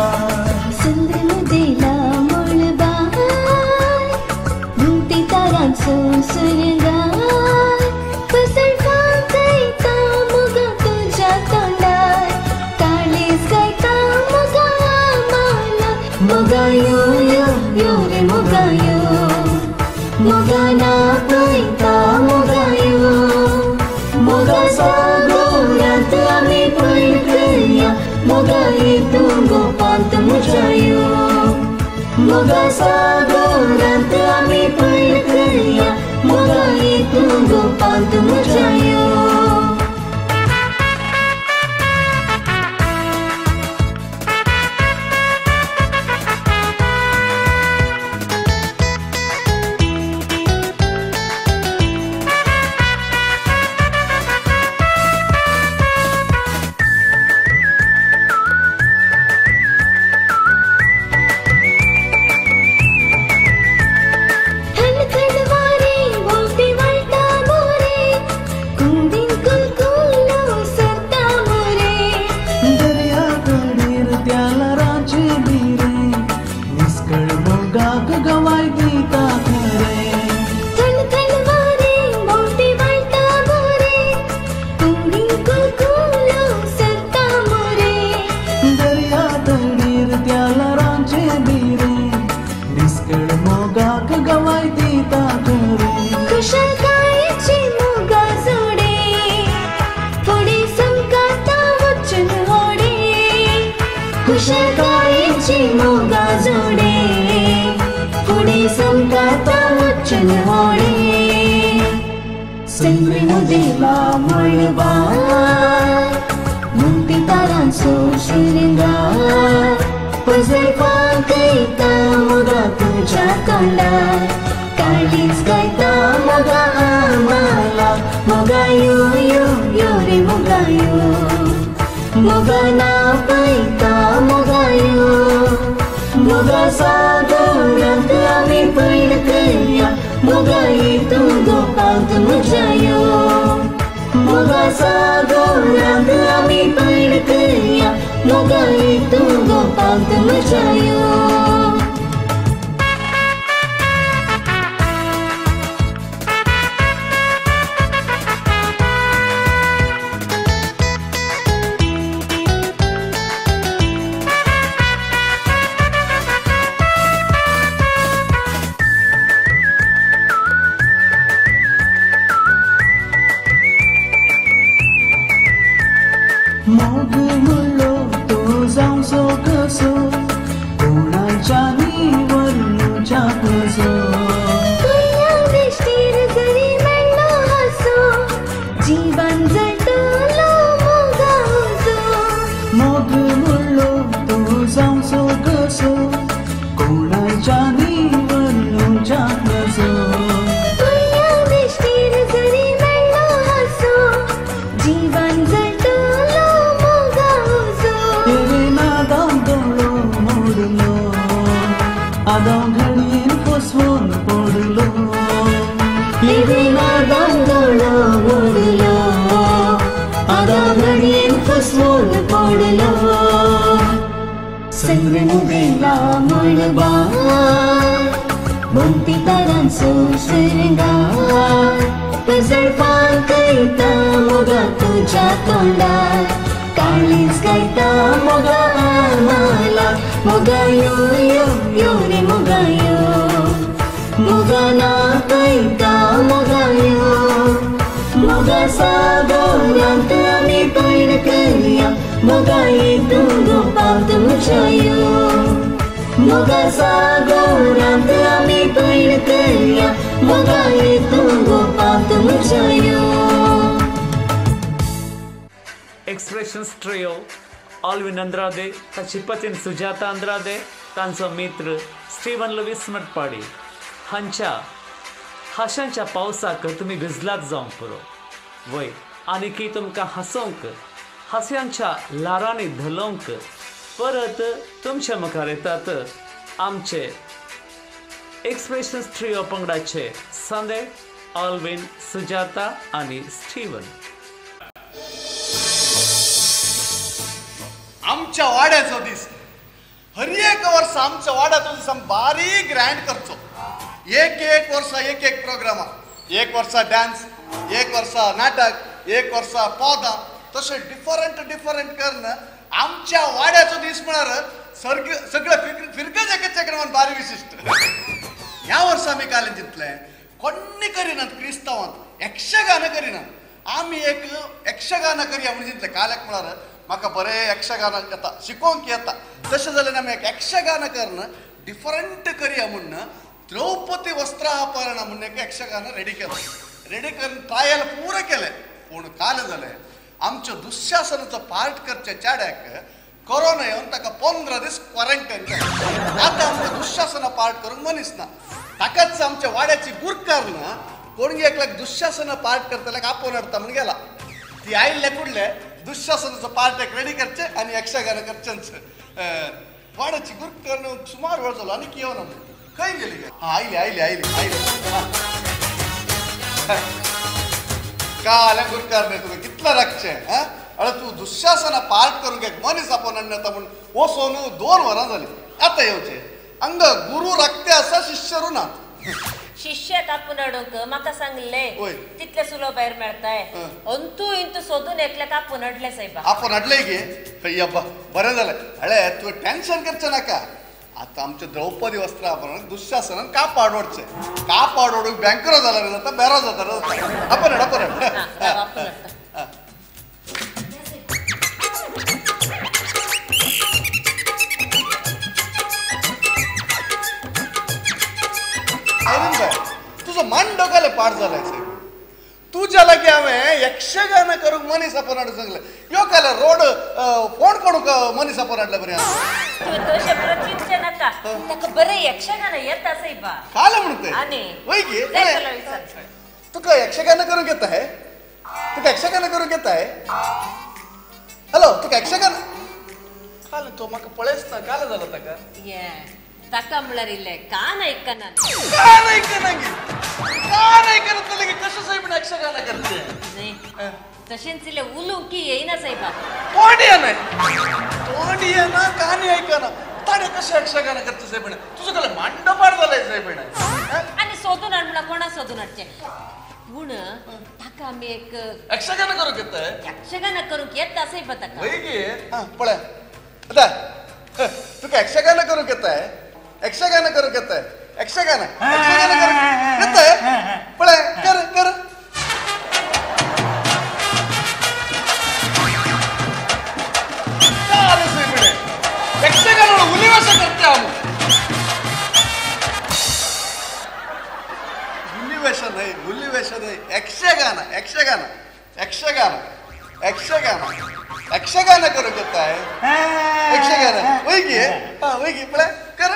संद्रेम उदेला मळबार भोवती तारांचो शृंगार पजळपांक येता मोगा तुज्या तोंडार काळीस गायता Mogayo, yo, yo, re mogayo. Mogana paita mogayo. Mogasa gorant ami paitaya. Mogai tungo pant mujayo. Mogasa gorant ami paitaya. Mogai tungo pant mujayo. कुशकायची Moga जोडे पुढे संकाता वचन होडे संद्रेमुदेला मळबार मुक्ती तारांचो शृंगार पजळपाक येता मोगा तुज्या तोंडार काळीज गायता मोगा आम्हाला मोगा यो यो मोगाना पैता मोगायो मोगा सागोरांत आमी पैड करया मोगाई तू गोपाल तुम जायो मोगा सागोरांत आमी पैड करया मोगाई तू गोपाल तुम जायो मोग मुळो तो जावचो कसो कोणाच्या निवडणुच्या कसो तुया बेश्टीर जरी मेळ्ळो हासो जीवन जटलो मोगा हुजो मोग मुळो तो जावचो कसो कोणाच्या निवडणुच्या कसो तुया बेश्टीर जरी मेळ्ळो हासो जीवन जटलो मोगा हुजो तेरे नादाव दोळो मोडलो आदाव घडयेन फसवून पडलो तेरे नादाव दोळो मोडलो आदाव घडयेन फसवून पडलो संग्रम बेला मुळबार मोंती तारांचो श्रृंगार पजळपान कयता मोगा तुज्या तोंडार काळीज गायता मोगा आमाला मोगा यो यो यो रे मोगा यो मोगा ना कयता मोगा यो मोगा सागोरांत आमी पैड करया मोगा तू गोपाल तुम जायो मोगा सागोरांत आमी पैड करया मोगा तू गोपाल तुम जायो एक्सप्रेशन्स ट्रिओ ऑल्विन अंद्रादे ताची पत्नी सुजाता अंद्रादे तांचो मित्र स्टीवन लुईस मटपाडी हांच्या हाशांच्या पावसाक तुमी भिजलात जावंक पुरो वय आनीकी तुमकां हसोवंक हास्यांच्या लारांनी धलोवंक परत तुमच्या मुखार येतात आमचे एक्सप्रेशन्स ट्रिओ पंगडाचे संदे ऑल्विन सुजाता आनी स्टीवन आमच्या वाड्याचो दीस हर एक वर्स आमच्या वाड्याचो दीस बारी ग्रँड करचो एक वर्सा एक प्रोग्रामा एक वर्सा डान्स एक वर्सा नाटक एक वर्सा पौधा तसे डिफरंट करून आमच्या वाड्याचो दीस म्हळ्यार सगळं फिरकत एकेच्या क्रमान बारी विशिष्ट ह्या वर्सा आमी काय चिंतलें कोणी करिनात क्रिस्तांवांत यक्षगान करिनात आमी एक यक्षगान करया म्हणून चिंतलें काल्याक म्हळ्यार म्हाका बरें यक्षगान येता शिकोवंक येता तशें जाल्यार आमी एक यक्षगान करून डिफरंट करया म्हणून द्रौपदी वस्त्रापहरण म्हणून एक यक्षगान रेडी करून ट्रायल पुरो केलें पूण काल जालें आमच्या दुःशासनाचो पार्ट करच्या चेड्याक कोरोना येवन ताका 15 दीस क्वॉरंटायन केलें आतां आमकां दुःशासना पार्ट करूंक मनीस ना ताकाच आमच्या वाड्याची गुरकार ना कोण एकल्याक दुःशासना पार्ट करतल्याक आपोवन हाडटा म्हूण गेला ती आयिल्ले कुडले दुःशासनाचो पार्ट एक रेडी करचे आनी यक्षगान करचेंच वाड्याची गुरकार सुमार वेळ जालो आनी येवना खंय गेली गे आयली काल्या गुरकार न्ही तुका कितलें राखचें अरे तूं दुःशासना पार्ट करूंक एक मनीस आपोवन हाडून येता म्हूण वचोन 2 वरां जालीं आतां येवचें हांगा गुरू राखते आसा शिष्य रुनात शिष्याक आपूण हाडूंक म्हाका सांगलें तितले सुलो भायर मेळटाय अंतू इंतू सोदून एकल्याक आपूण हाडलें सायबा आपूण हाडलें गे अब्बा बरें जालें हळे तूं टेन्शन करचें नाका आतां आमच्या द्रौपदी वस्त्रापहरणाक दुःशासनान कापाड ओडचें कापाड ओडूंक बँकरो जाला रे जाता बेरो जाता रे आपूण हाड तुझो मन डोकाले पाड जालाय साहेब तुझ्या लागी हांवें यक्षगान करूंक मनीस आपोवन हाडूंक सांगलें यो काल रोड फोन करूंक मनीस आपोवन हाडले बरें तशें बरें चिंतचें नाका ताका बरें यक्षगान येता सायबा काल म्हणून ते आनी वय गे तुका यक्षगान करूंक येता हे तुका यक्षगान करूंक येता हे हॅलो तुका यक्षगान काल तो म्हाका पळयच ना काल जाला ताका ये ताका म्हळ्यार इल्ले कान ऐकना कान ऐकना की कशें साहेब यक्षगान करते न्ही तशेंच इल्ले उलोवंक की येयना साहेबा तोंड येना कान ऐकना ताणे कशें यक्षगान करता साहेब तुझं कल मांडपार जालाय साहेब आनी सोदून हाड म्हळ्यार कोणा सोदून हाडचें पूण ताका आमी एक यक्षगान करूंक येता यक्षगान करूंक येता साहेबा ताका वय गे पळय आतां तुका यक्षगान करूंक येता यक्षगान करूंक येता यक्षगान करूंक येता पळय कर कर यक्षगान उलिवास करते आम्ही उलिवेश नाही यक्षगान यक्षगान यक्षगान यक्षगान यक्षगान करूंक येता यक्षगान वय गे पळय कर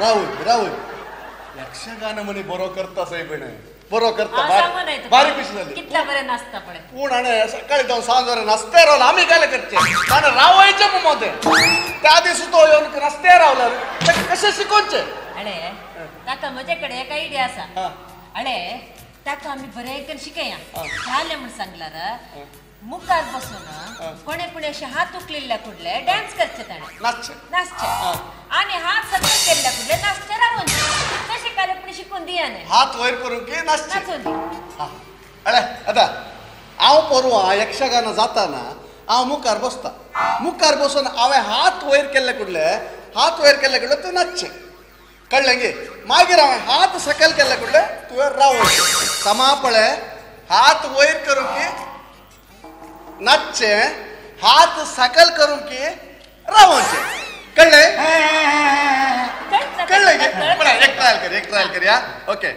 राहुल यक्षगान म्हणे बरो करता साहेब बरो करता बारीक कशी झाली कितल्या बरें नाचता पळय पूण हाणे सकाळी जावन सांज वरें नाचते रावला आमी काय करचे ताणें रावयचे मध्ये त्या दिसा तो येवन नाचते रावल्यार ताका कशें शिकोवचे अळे ताका म्हजे कडेन एक आयडिया आसा अळे ताका आमी बरें करून शिकया जालें म्हण सांगल्यार मुखार बसून कोणे कोणे अशे हात उखलिल्ल्या कुडले डान्स करचे ताणें नाचचे आनी हात सकयल केल्ल्या कुडले नाचचे रावून तशें कालेपणी शिकून दिया न्ही हात वयर करून की नाचचे अळे आतां हांव परवां यक्षगान जाताना हांव मुखार बसता मुखार बसून हांवें हात वयर केल्ले कुडले तूं नाचचें कळ्ळें गे मागीर हांवें हात सकयल केल्ले कुडले तुवें रावोवचें समा पळय हात वयर करून की नाचचे हात सकल करून की रावोवचे कळ्ळें कळ्ळें गे पळय एक ट्रायल कर या ओके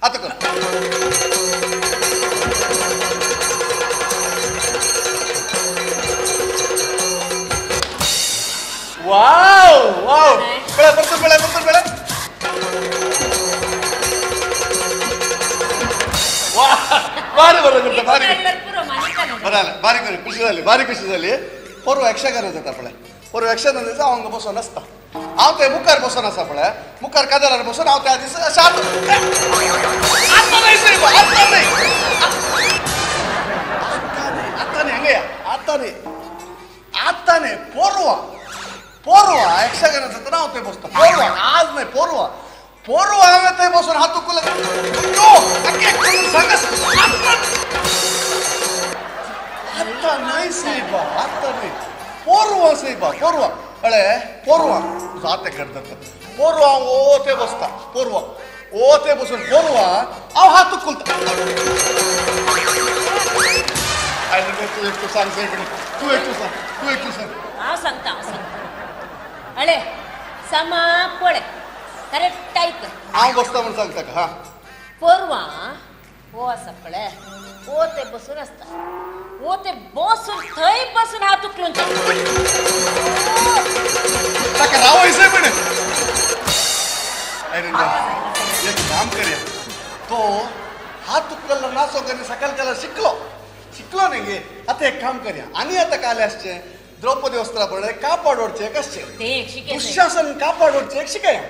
आतां कर वाव पळय पळय बारी बरं करता बारीक कशी झाली परवा यक्षगान जाता पळय परवा यक्षगान जाता हांव हांगा बसून आसता हांव ते मुखार बसून आसा पळय मुखार काजरार बसून हांव त्या दीस अशें आतां न्ही परवा यक्षगान जाता हांव थंय बसता परवा आज न्ही परवा हांवें थंय बसून हात उखलले आत्ता नाही साहेबा आत्ता नाही परवा साहेबा परवा अळे परवा जाते करतात परवा ओ ते बसता परवा ओ ते बसून परवा हांव हात उखलता तू एकटू सांग साहेब तू एकटू सांग हांव सांगता अळे समा पळय करेक्ट आयक हांव बसता म्हण सांगता का परवा ओ आसा पळय ओ ते बसून आसता ओ ते बसून थंय बसून हात उखलून ताका रावयचें म्हण एक काम करया तो हात उखलला नाचो करी सकाळ केला शिकलो न्ही गे आतां एक काम करया आनी आतां काले आसचें द्रौपदी वस्त्रापणे कापड ओडचे एक आसचें दुःशासन कापड ओडचे एक शिकया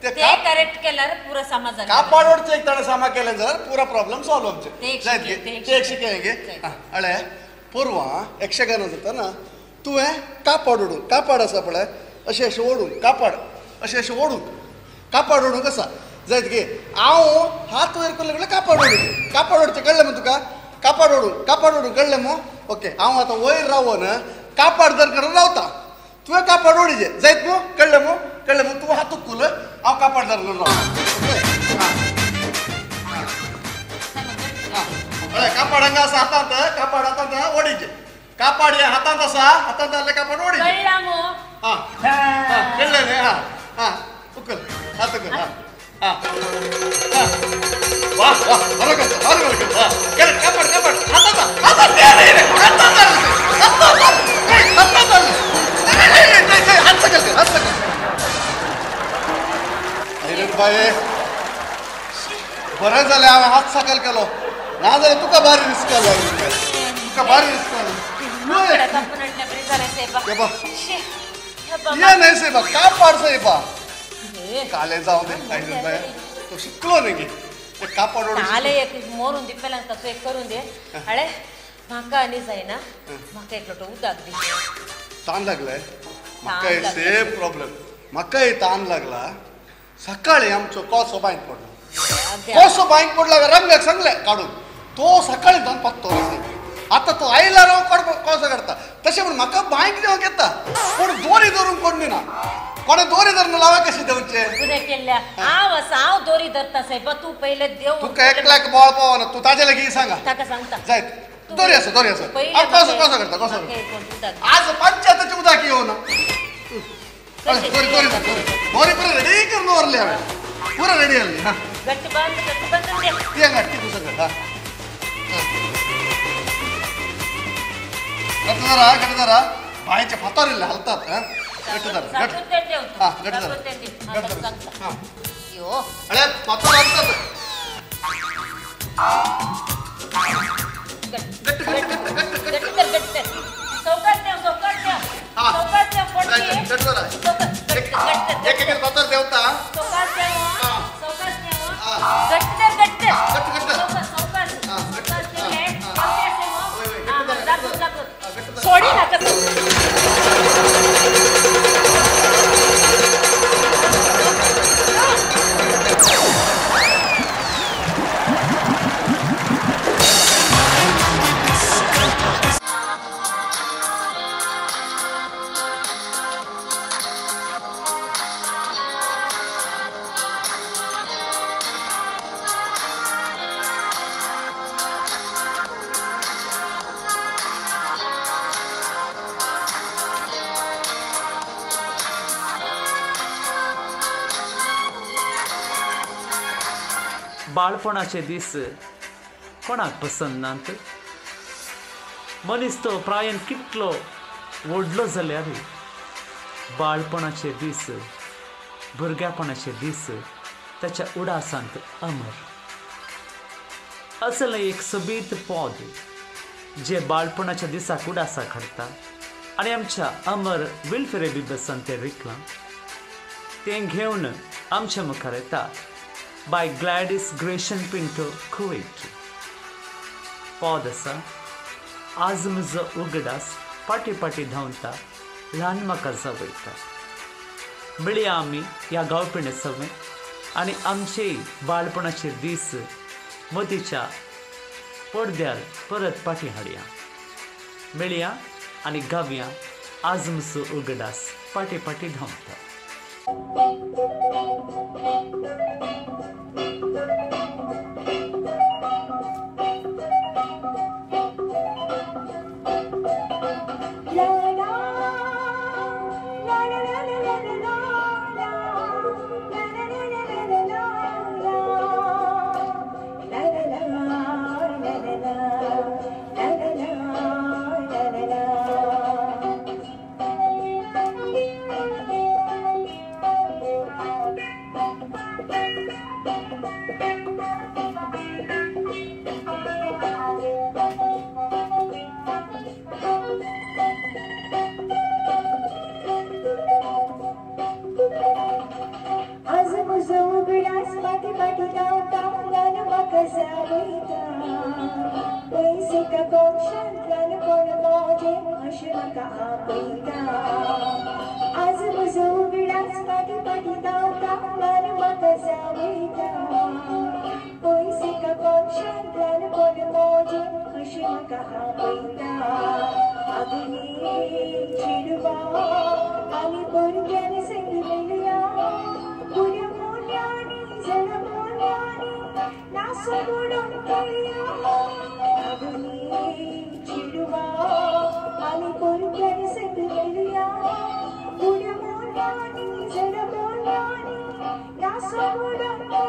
ते करेक्ट केल्यार पुरो समाज जालो कापड ओडचे एक ताणें सामा केलें जाल्यार पुरो प्रॉब्लेम सॉल्व आमचे जायत गे ते एक शिकया गे अळे परवा यक्षगान जाता ना तुवें कापड ओडून कापड आसा पळय अशें ओडून कापड ओडूंक आसा जायत गे हांव हात वयर केल्ले कडले कापड ओडचें कळ्ळें मग तुका कापड ओडून कळ्ळें मग ओके हांव आतां वयर रावून कापड जर करून रावता तुवें कापड ओडीचें जायत न्हू कळ्ळें मग तूं हात उखल हांव कापड जर करून रावता कापड हांगा आसा हातांत कापड हातांत ओडीचें कापड हे हातांत आसा हातांत जाल्लें कापड ओडीचें कळ्ळें न्ही उखल हात उखल वाह वाह बरं करता कापड कापड हातात दे रे हातात बाय बरं झालं आम्ही हात साकल केलो ना जाल्यार तुका भारी रिस्क आला तुका भारी रिस्क आला ये नाही साहेबा का पाडसा येपा काले जाऊ दे बाय तो शिकलो नाही की कापड काले एक मोरून दिपेला तसं एक करून दे अळे म्हाका आनी जायना म्हाका एक लोटो उदक दी ताण लागलाय म्हाका सेम प्रॉब्लेम म्हाकाय ताण लागला सकाळी आमचो कोसो बांक पडलो कोसो बांक पडला रंगाक सांगले काढून तो सकाळी जावन पत्तो आता तो आयला राव कोसो काढता तशें म्हण म्हाका बांक देवंक येता पूण दोरी धरून कोण दिना कोणे दोरी धरून लावा कशी देवचे पुरे केल्ल्या हांव दोरी धरता साहेब तू पहिले देव तुका एकल्याक बळ पावना तू ताजे लागीं सांगा ताका सांगता जायत दोरी आसा कोसो करता कोसो आज पंचायताचें उदक येवना दोरी पुरा रेडी करून दवरली हांवें पुरा रेडी आसली हा गट्टी बांद दे ती गट्टी पुसक हा गट्टी जरा बायचे फातर इल्ले हलतात हा गट्टी जरा हा गट्टी जरा यो अरे फातर हलतात गट्टी चौकात एक फातर देवता सोडी नाका बाळपणाचे दीस कोणाक पसंत नात मनीस तो प्रायन कितलो व्हडलो जाल्यार बाळपणाचे दीस भुरग्यापणाचे दीस त्याच्या उडासांत अमर असलें एक सोबीत पद जे बाळपणाच्या दिसाक उडासा घडता आनी आमच्या अमर विल्फरे बिबसन ते रिकलां तें घेवन आमच्या मुखार येता by Gladys Gresham Pinto Kuwait. पद आसा आज म्हजो उगडास पाटी पाटी धांवता ल्हान म्हाका जवयता मेळया आमी ह्या गांवपिणे सवे आनी आमचे बाळपणाचे दीस मदींच्या पडद्यार परत पाटी हाडया मेळया आनी गावया आज म्हजो उगडास पाटी पाटी धांवता Sabudan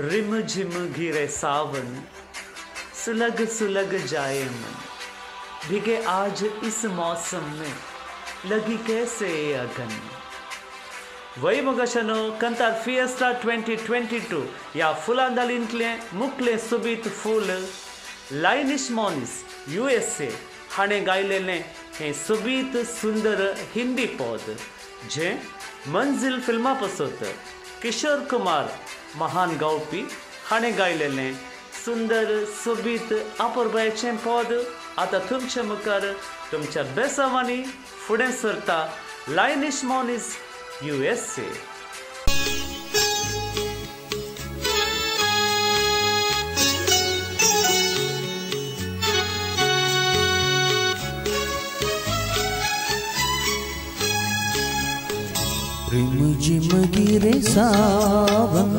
रिम झिम गिरे सावन, सुलग सुलग जाए मन, भीगे आज इस मौसम में लगी कैसे अगन. वही मगशनो कंतार फिएस्टा 2022 या फुलांदालिंतले मुकले सुबीत फूल लायनिश मॉनिस USA हाणे गायलेले हे सुबीत सुंदर हिंदी पद जे मंजिल फिल्मा पसोत किशोर कुमार महान गावपी हाणे गायलेले सुंदर सुबीत अपुर्बायेचें पद आता तुमच्या मुखार तुमच्या बेसावानी फुडें सरता लायनिश मॉनिस USA. रिम झिम गिरे सावन,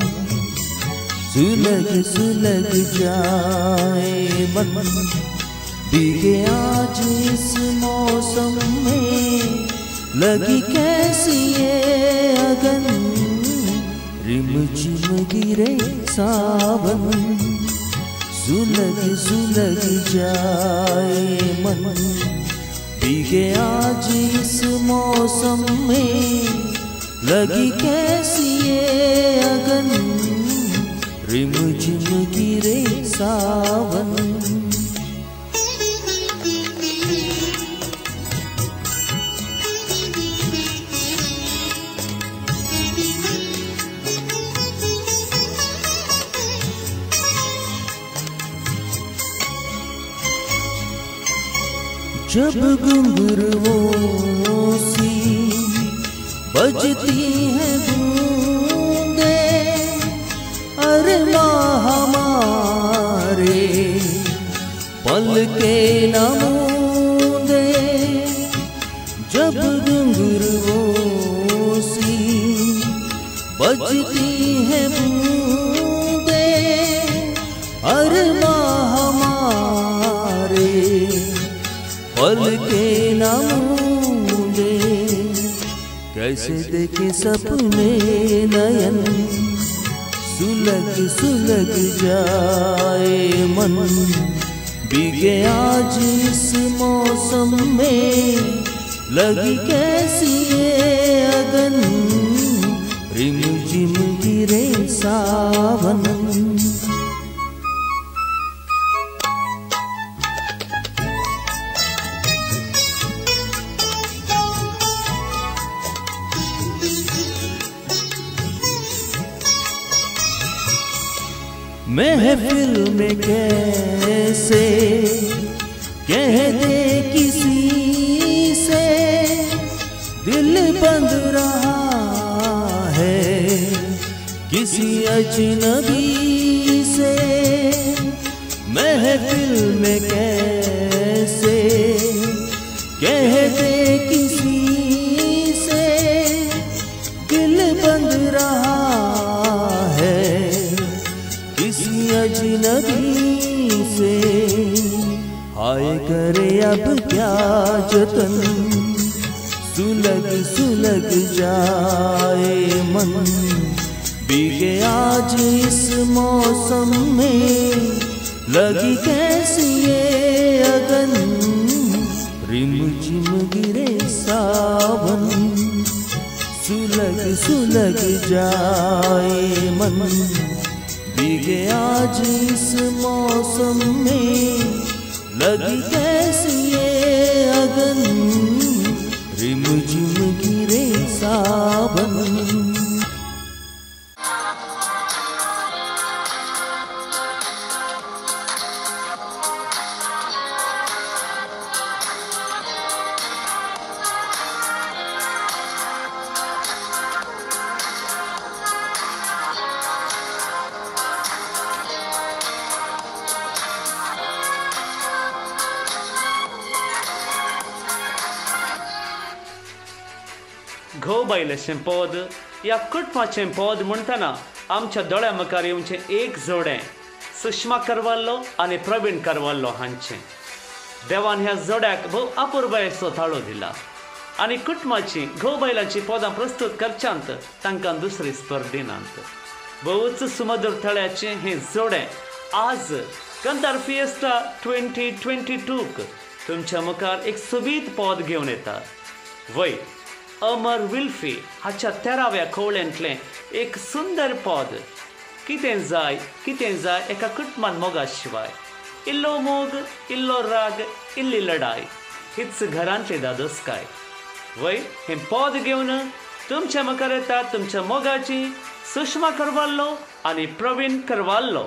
सुलग सुलग जाए मन, भीगे आज इस मौसम में लगी कैसी ये अगन. रिम झिम गिरे सावन, सुलग सुलग जाए मन, भीगे आज इस मौसम में लगी कैसी ये अगन. रिम झिम गिरे सावन. जब घुंघरुओं सी बजती है बूंदे, अरमां हमारे पल के न मूंदे. जब घुंघरुओं सी बजती है बूंदे, अरमां हमारे पल के न मूंदे. कैसे देखे सपने नयन, सुलग सुलग जाए मन, भीगे आज इस मौसम में लगी कैसी ये अगन. रिम झिम गिरे सावन. महफिल में कैसे कह दे किसी से दिल बंद रहा है किसी अजनबी से। महफिल में कैसे कह दे किसी से दिल बंद रहा है किसी अजनबी से। हाय करे अब क्या जतन सुलग सुलग जाए मन भीगे आज इस मौसम में लगी कैसी ये अगन रिम झिम गिरे सावन सुलग सुलग जाए मन भीगे आज इस मौसम में लगी कैसी ये अगन रिम झिम गिरे सावन। घोबायलेचें पद या कुटुंबाचें पद म्हणटना आमच्या दोळ्या मुखार येवचें एक जोडें सुषमा करवाल्लो आनी प्रवीण करवाल्लो हांचें। देवान ह्या जोड्याक भोव अपुर्बायेचो थाळो दिला आनी कुटुंबाची घोबायलाची पदां प्रस्तुत करच्यांत तांकां दुसरी स्पर्धी नात। भोवूच सुमधुर थळ्याचें हें जोडें आज कंतार फिएस्टा 2022 तुमच्या मुखार एक सोबीत पद घेवन येता। वय अमर विल्फी हाच्या 13व्या खोवळ्यांतलें एक सुंदर पद कितें जाय एका कुटुंबान मोगा शिवाय इल्लो मोग इल्लो राग इल्ली लढाई हीच घरांतली दादोसकाय। वय हें पद घेवन तुमच्या मुखार येता तुमच्या मोगाची सुषमा करवाल्लो आनी प्रवीण करवाल्लो।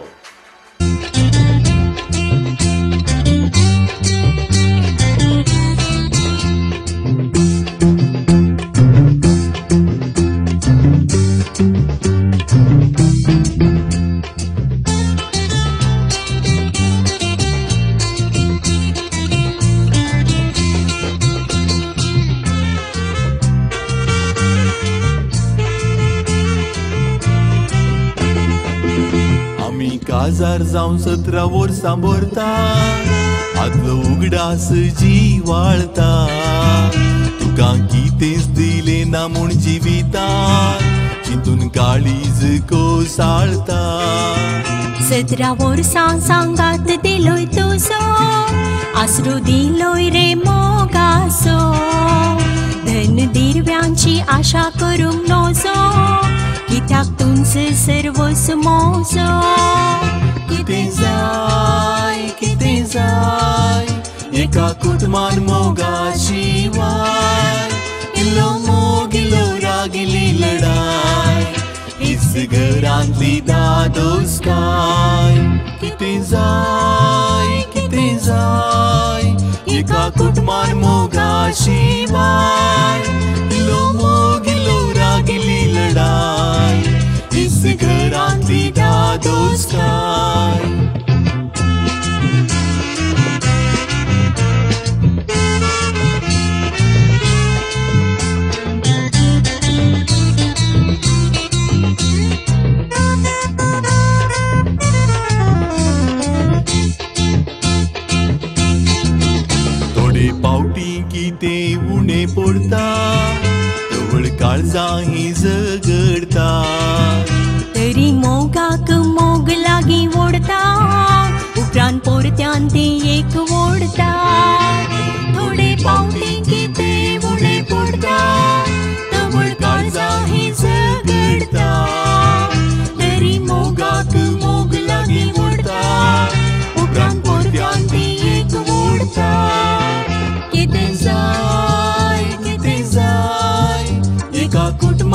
काजार जावन 17 वर्सां भरता आदलो उगडास जिवाळता तुका कितेंच दिलें ना म्हूण जिवितांत चिंतून काळीज कोसळटा। 17 वर्सां सांगात दिलोय तुजो आसरो दिलोय रे मोगासो धन दिरव्यांची आशा करूंक नजो कित्याक तुमचो सर्वस मोजो। कितें जाय एका कुटुंबान मोगा शिवाय इल्लो मोग इल्लो राग इल्ली लढाय हीच घरांतली दादोसकाय। कितें जाय एका कुटुंबान मोगा शिवाय इल्लो मोग इल्लो राग इल्ली लढाय हीच घरांतली दादोसकाय। थोडे पावटी कितें उणें पडटा तवळ काळजां ही झगडटा तरी मोगाक मोग लागीं ओडता उपरांत परत्यान तें एक ओडता। थोडे पावटी कितें उणें पडटा तवळ काळजां ही झगडता तरी मोगाक मोग लागीं ओडता उपरांत परत्यान तें एक ओडता। कितें जाय एका कुटुंबान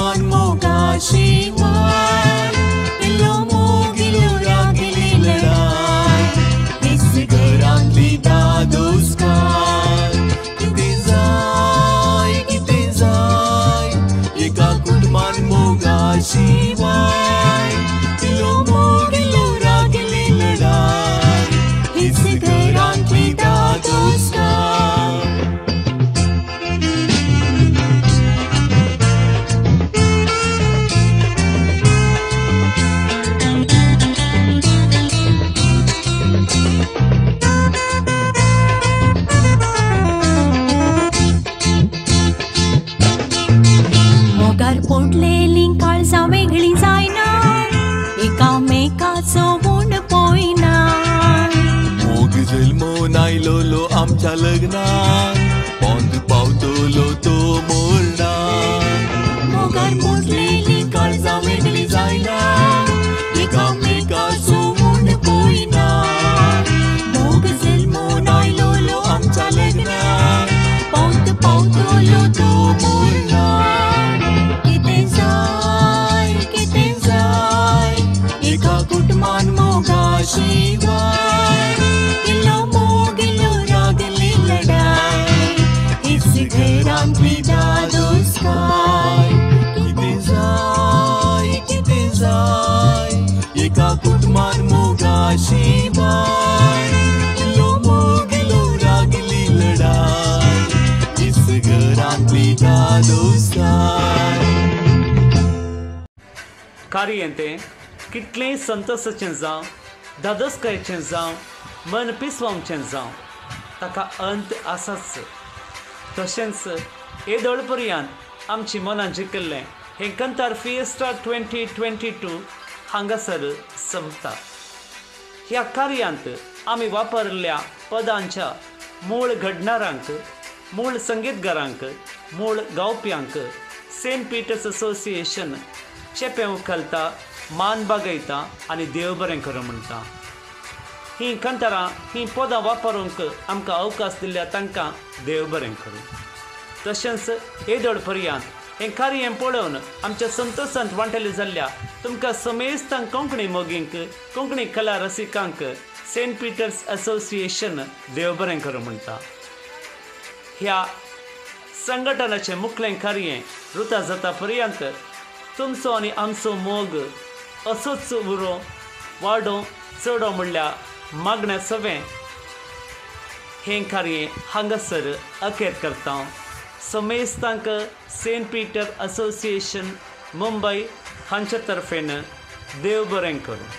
आमच्या लग्नाक पोंद पावतलो तो मोरणाक मोगार मोडलेली काळजां वेगळी जायना एकामेकाचो म्हूण पळयना मोग जल्मून आयलोलो आमच्या लग्नाक पोंद पावतलो तो मोरणाक कितें जाय एका कुटुंबान मोगा शिवाय इल्लो मोग इल्लो रागली लढाय हीच घरांतली दादोसकाय कितें जाय एका कुटुंबान मोगा शिवाय इल्लो मोग इल्लो रागली लढाय हीच घरांतली दादोसकाय कार्यांतें कितलेंय संतोशाचें जावं धादोसकायेचें जावं मन पिसवावचें जावं ताका अंत आसाच तशेंच येदोळ पर्यंत आमची मनां जिखिल्लें हें कंतार फिएस्टा 2022 हांगासर संपता. ह्या कार्यांत आमी वापरल्या पदांच्या मूळ घडणाऱ्यांक मूळ संगीतकारांक मूळ गावप्यांक सेंट पिटर्स असोसिएशन चेपें उखलता मान बागयता आनी देव बरें करूं म्हणटा. हीं कंतारां हीं पदां वापरूंक आमकां अवकाश दिल्या तांकां देव बरें करूं. तशेंच येदोळ पर्यंत हें कार्य पळोवन आमच्या संतोशांत वांटेले जाल्ल्या तुमकां समेस्तांक कोंकणी मोगींक कोंकणी कला रसिकांक सेंट पिटर्स असोसिएशन देव बरें करूं म्हणटा. ह्या संघटनाचें मुखेल कार्य रुता जाता पर्यंत तुमचो आनी आमचो मोग असोच उरो वाडो चडो म्हणल्या मागण्या सवें हें कार्य हांगासर अखेर करता. समेस्तांक सेंट पिटर असोसिएशन मुंबय हांचे तर्फेन देव बरें करूं.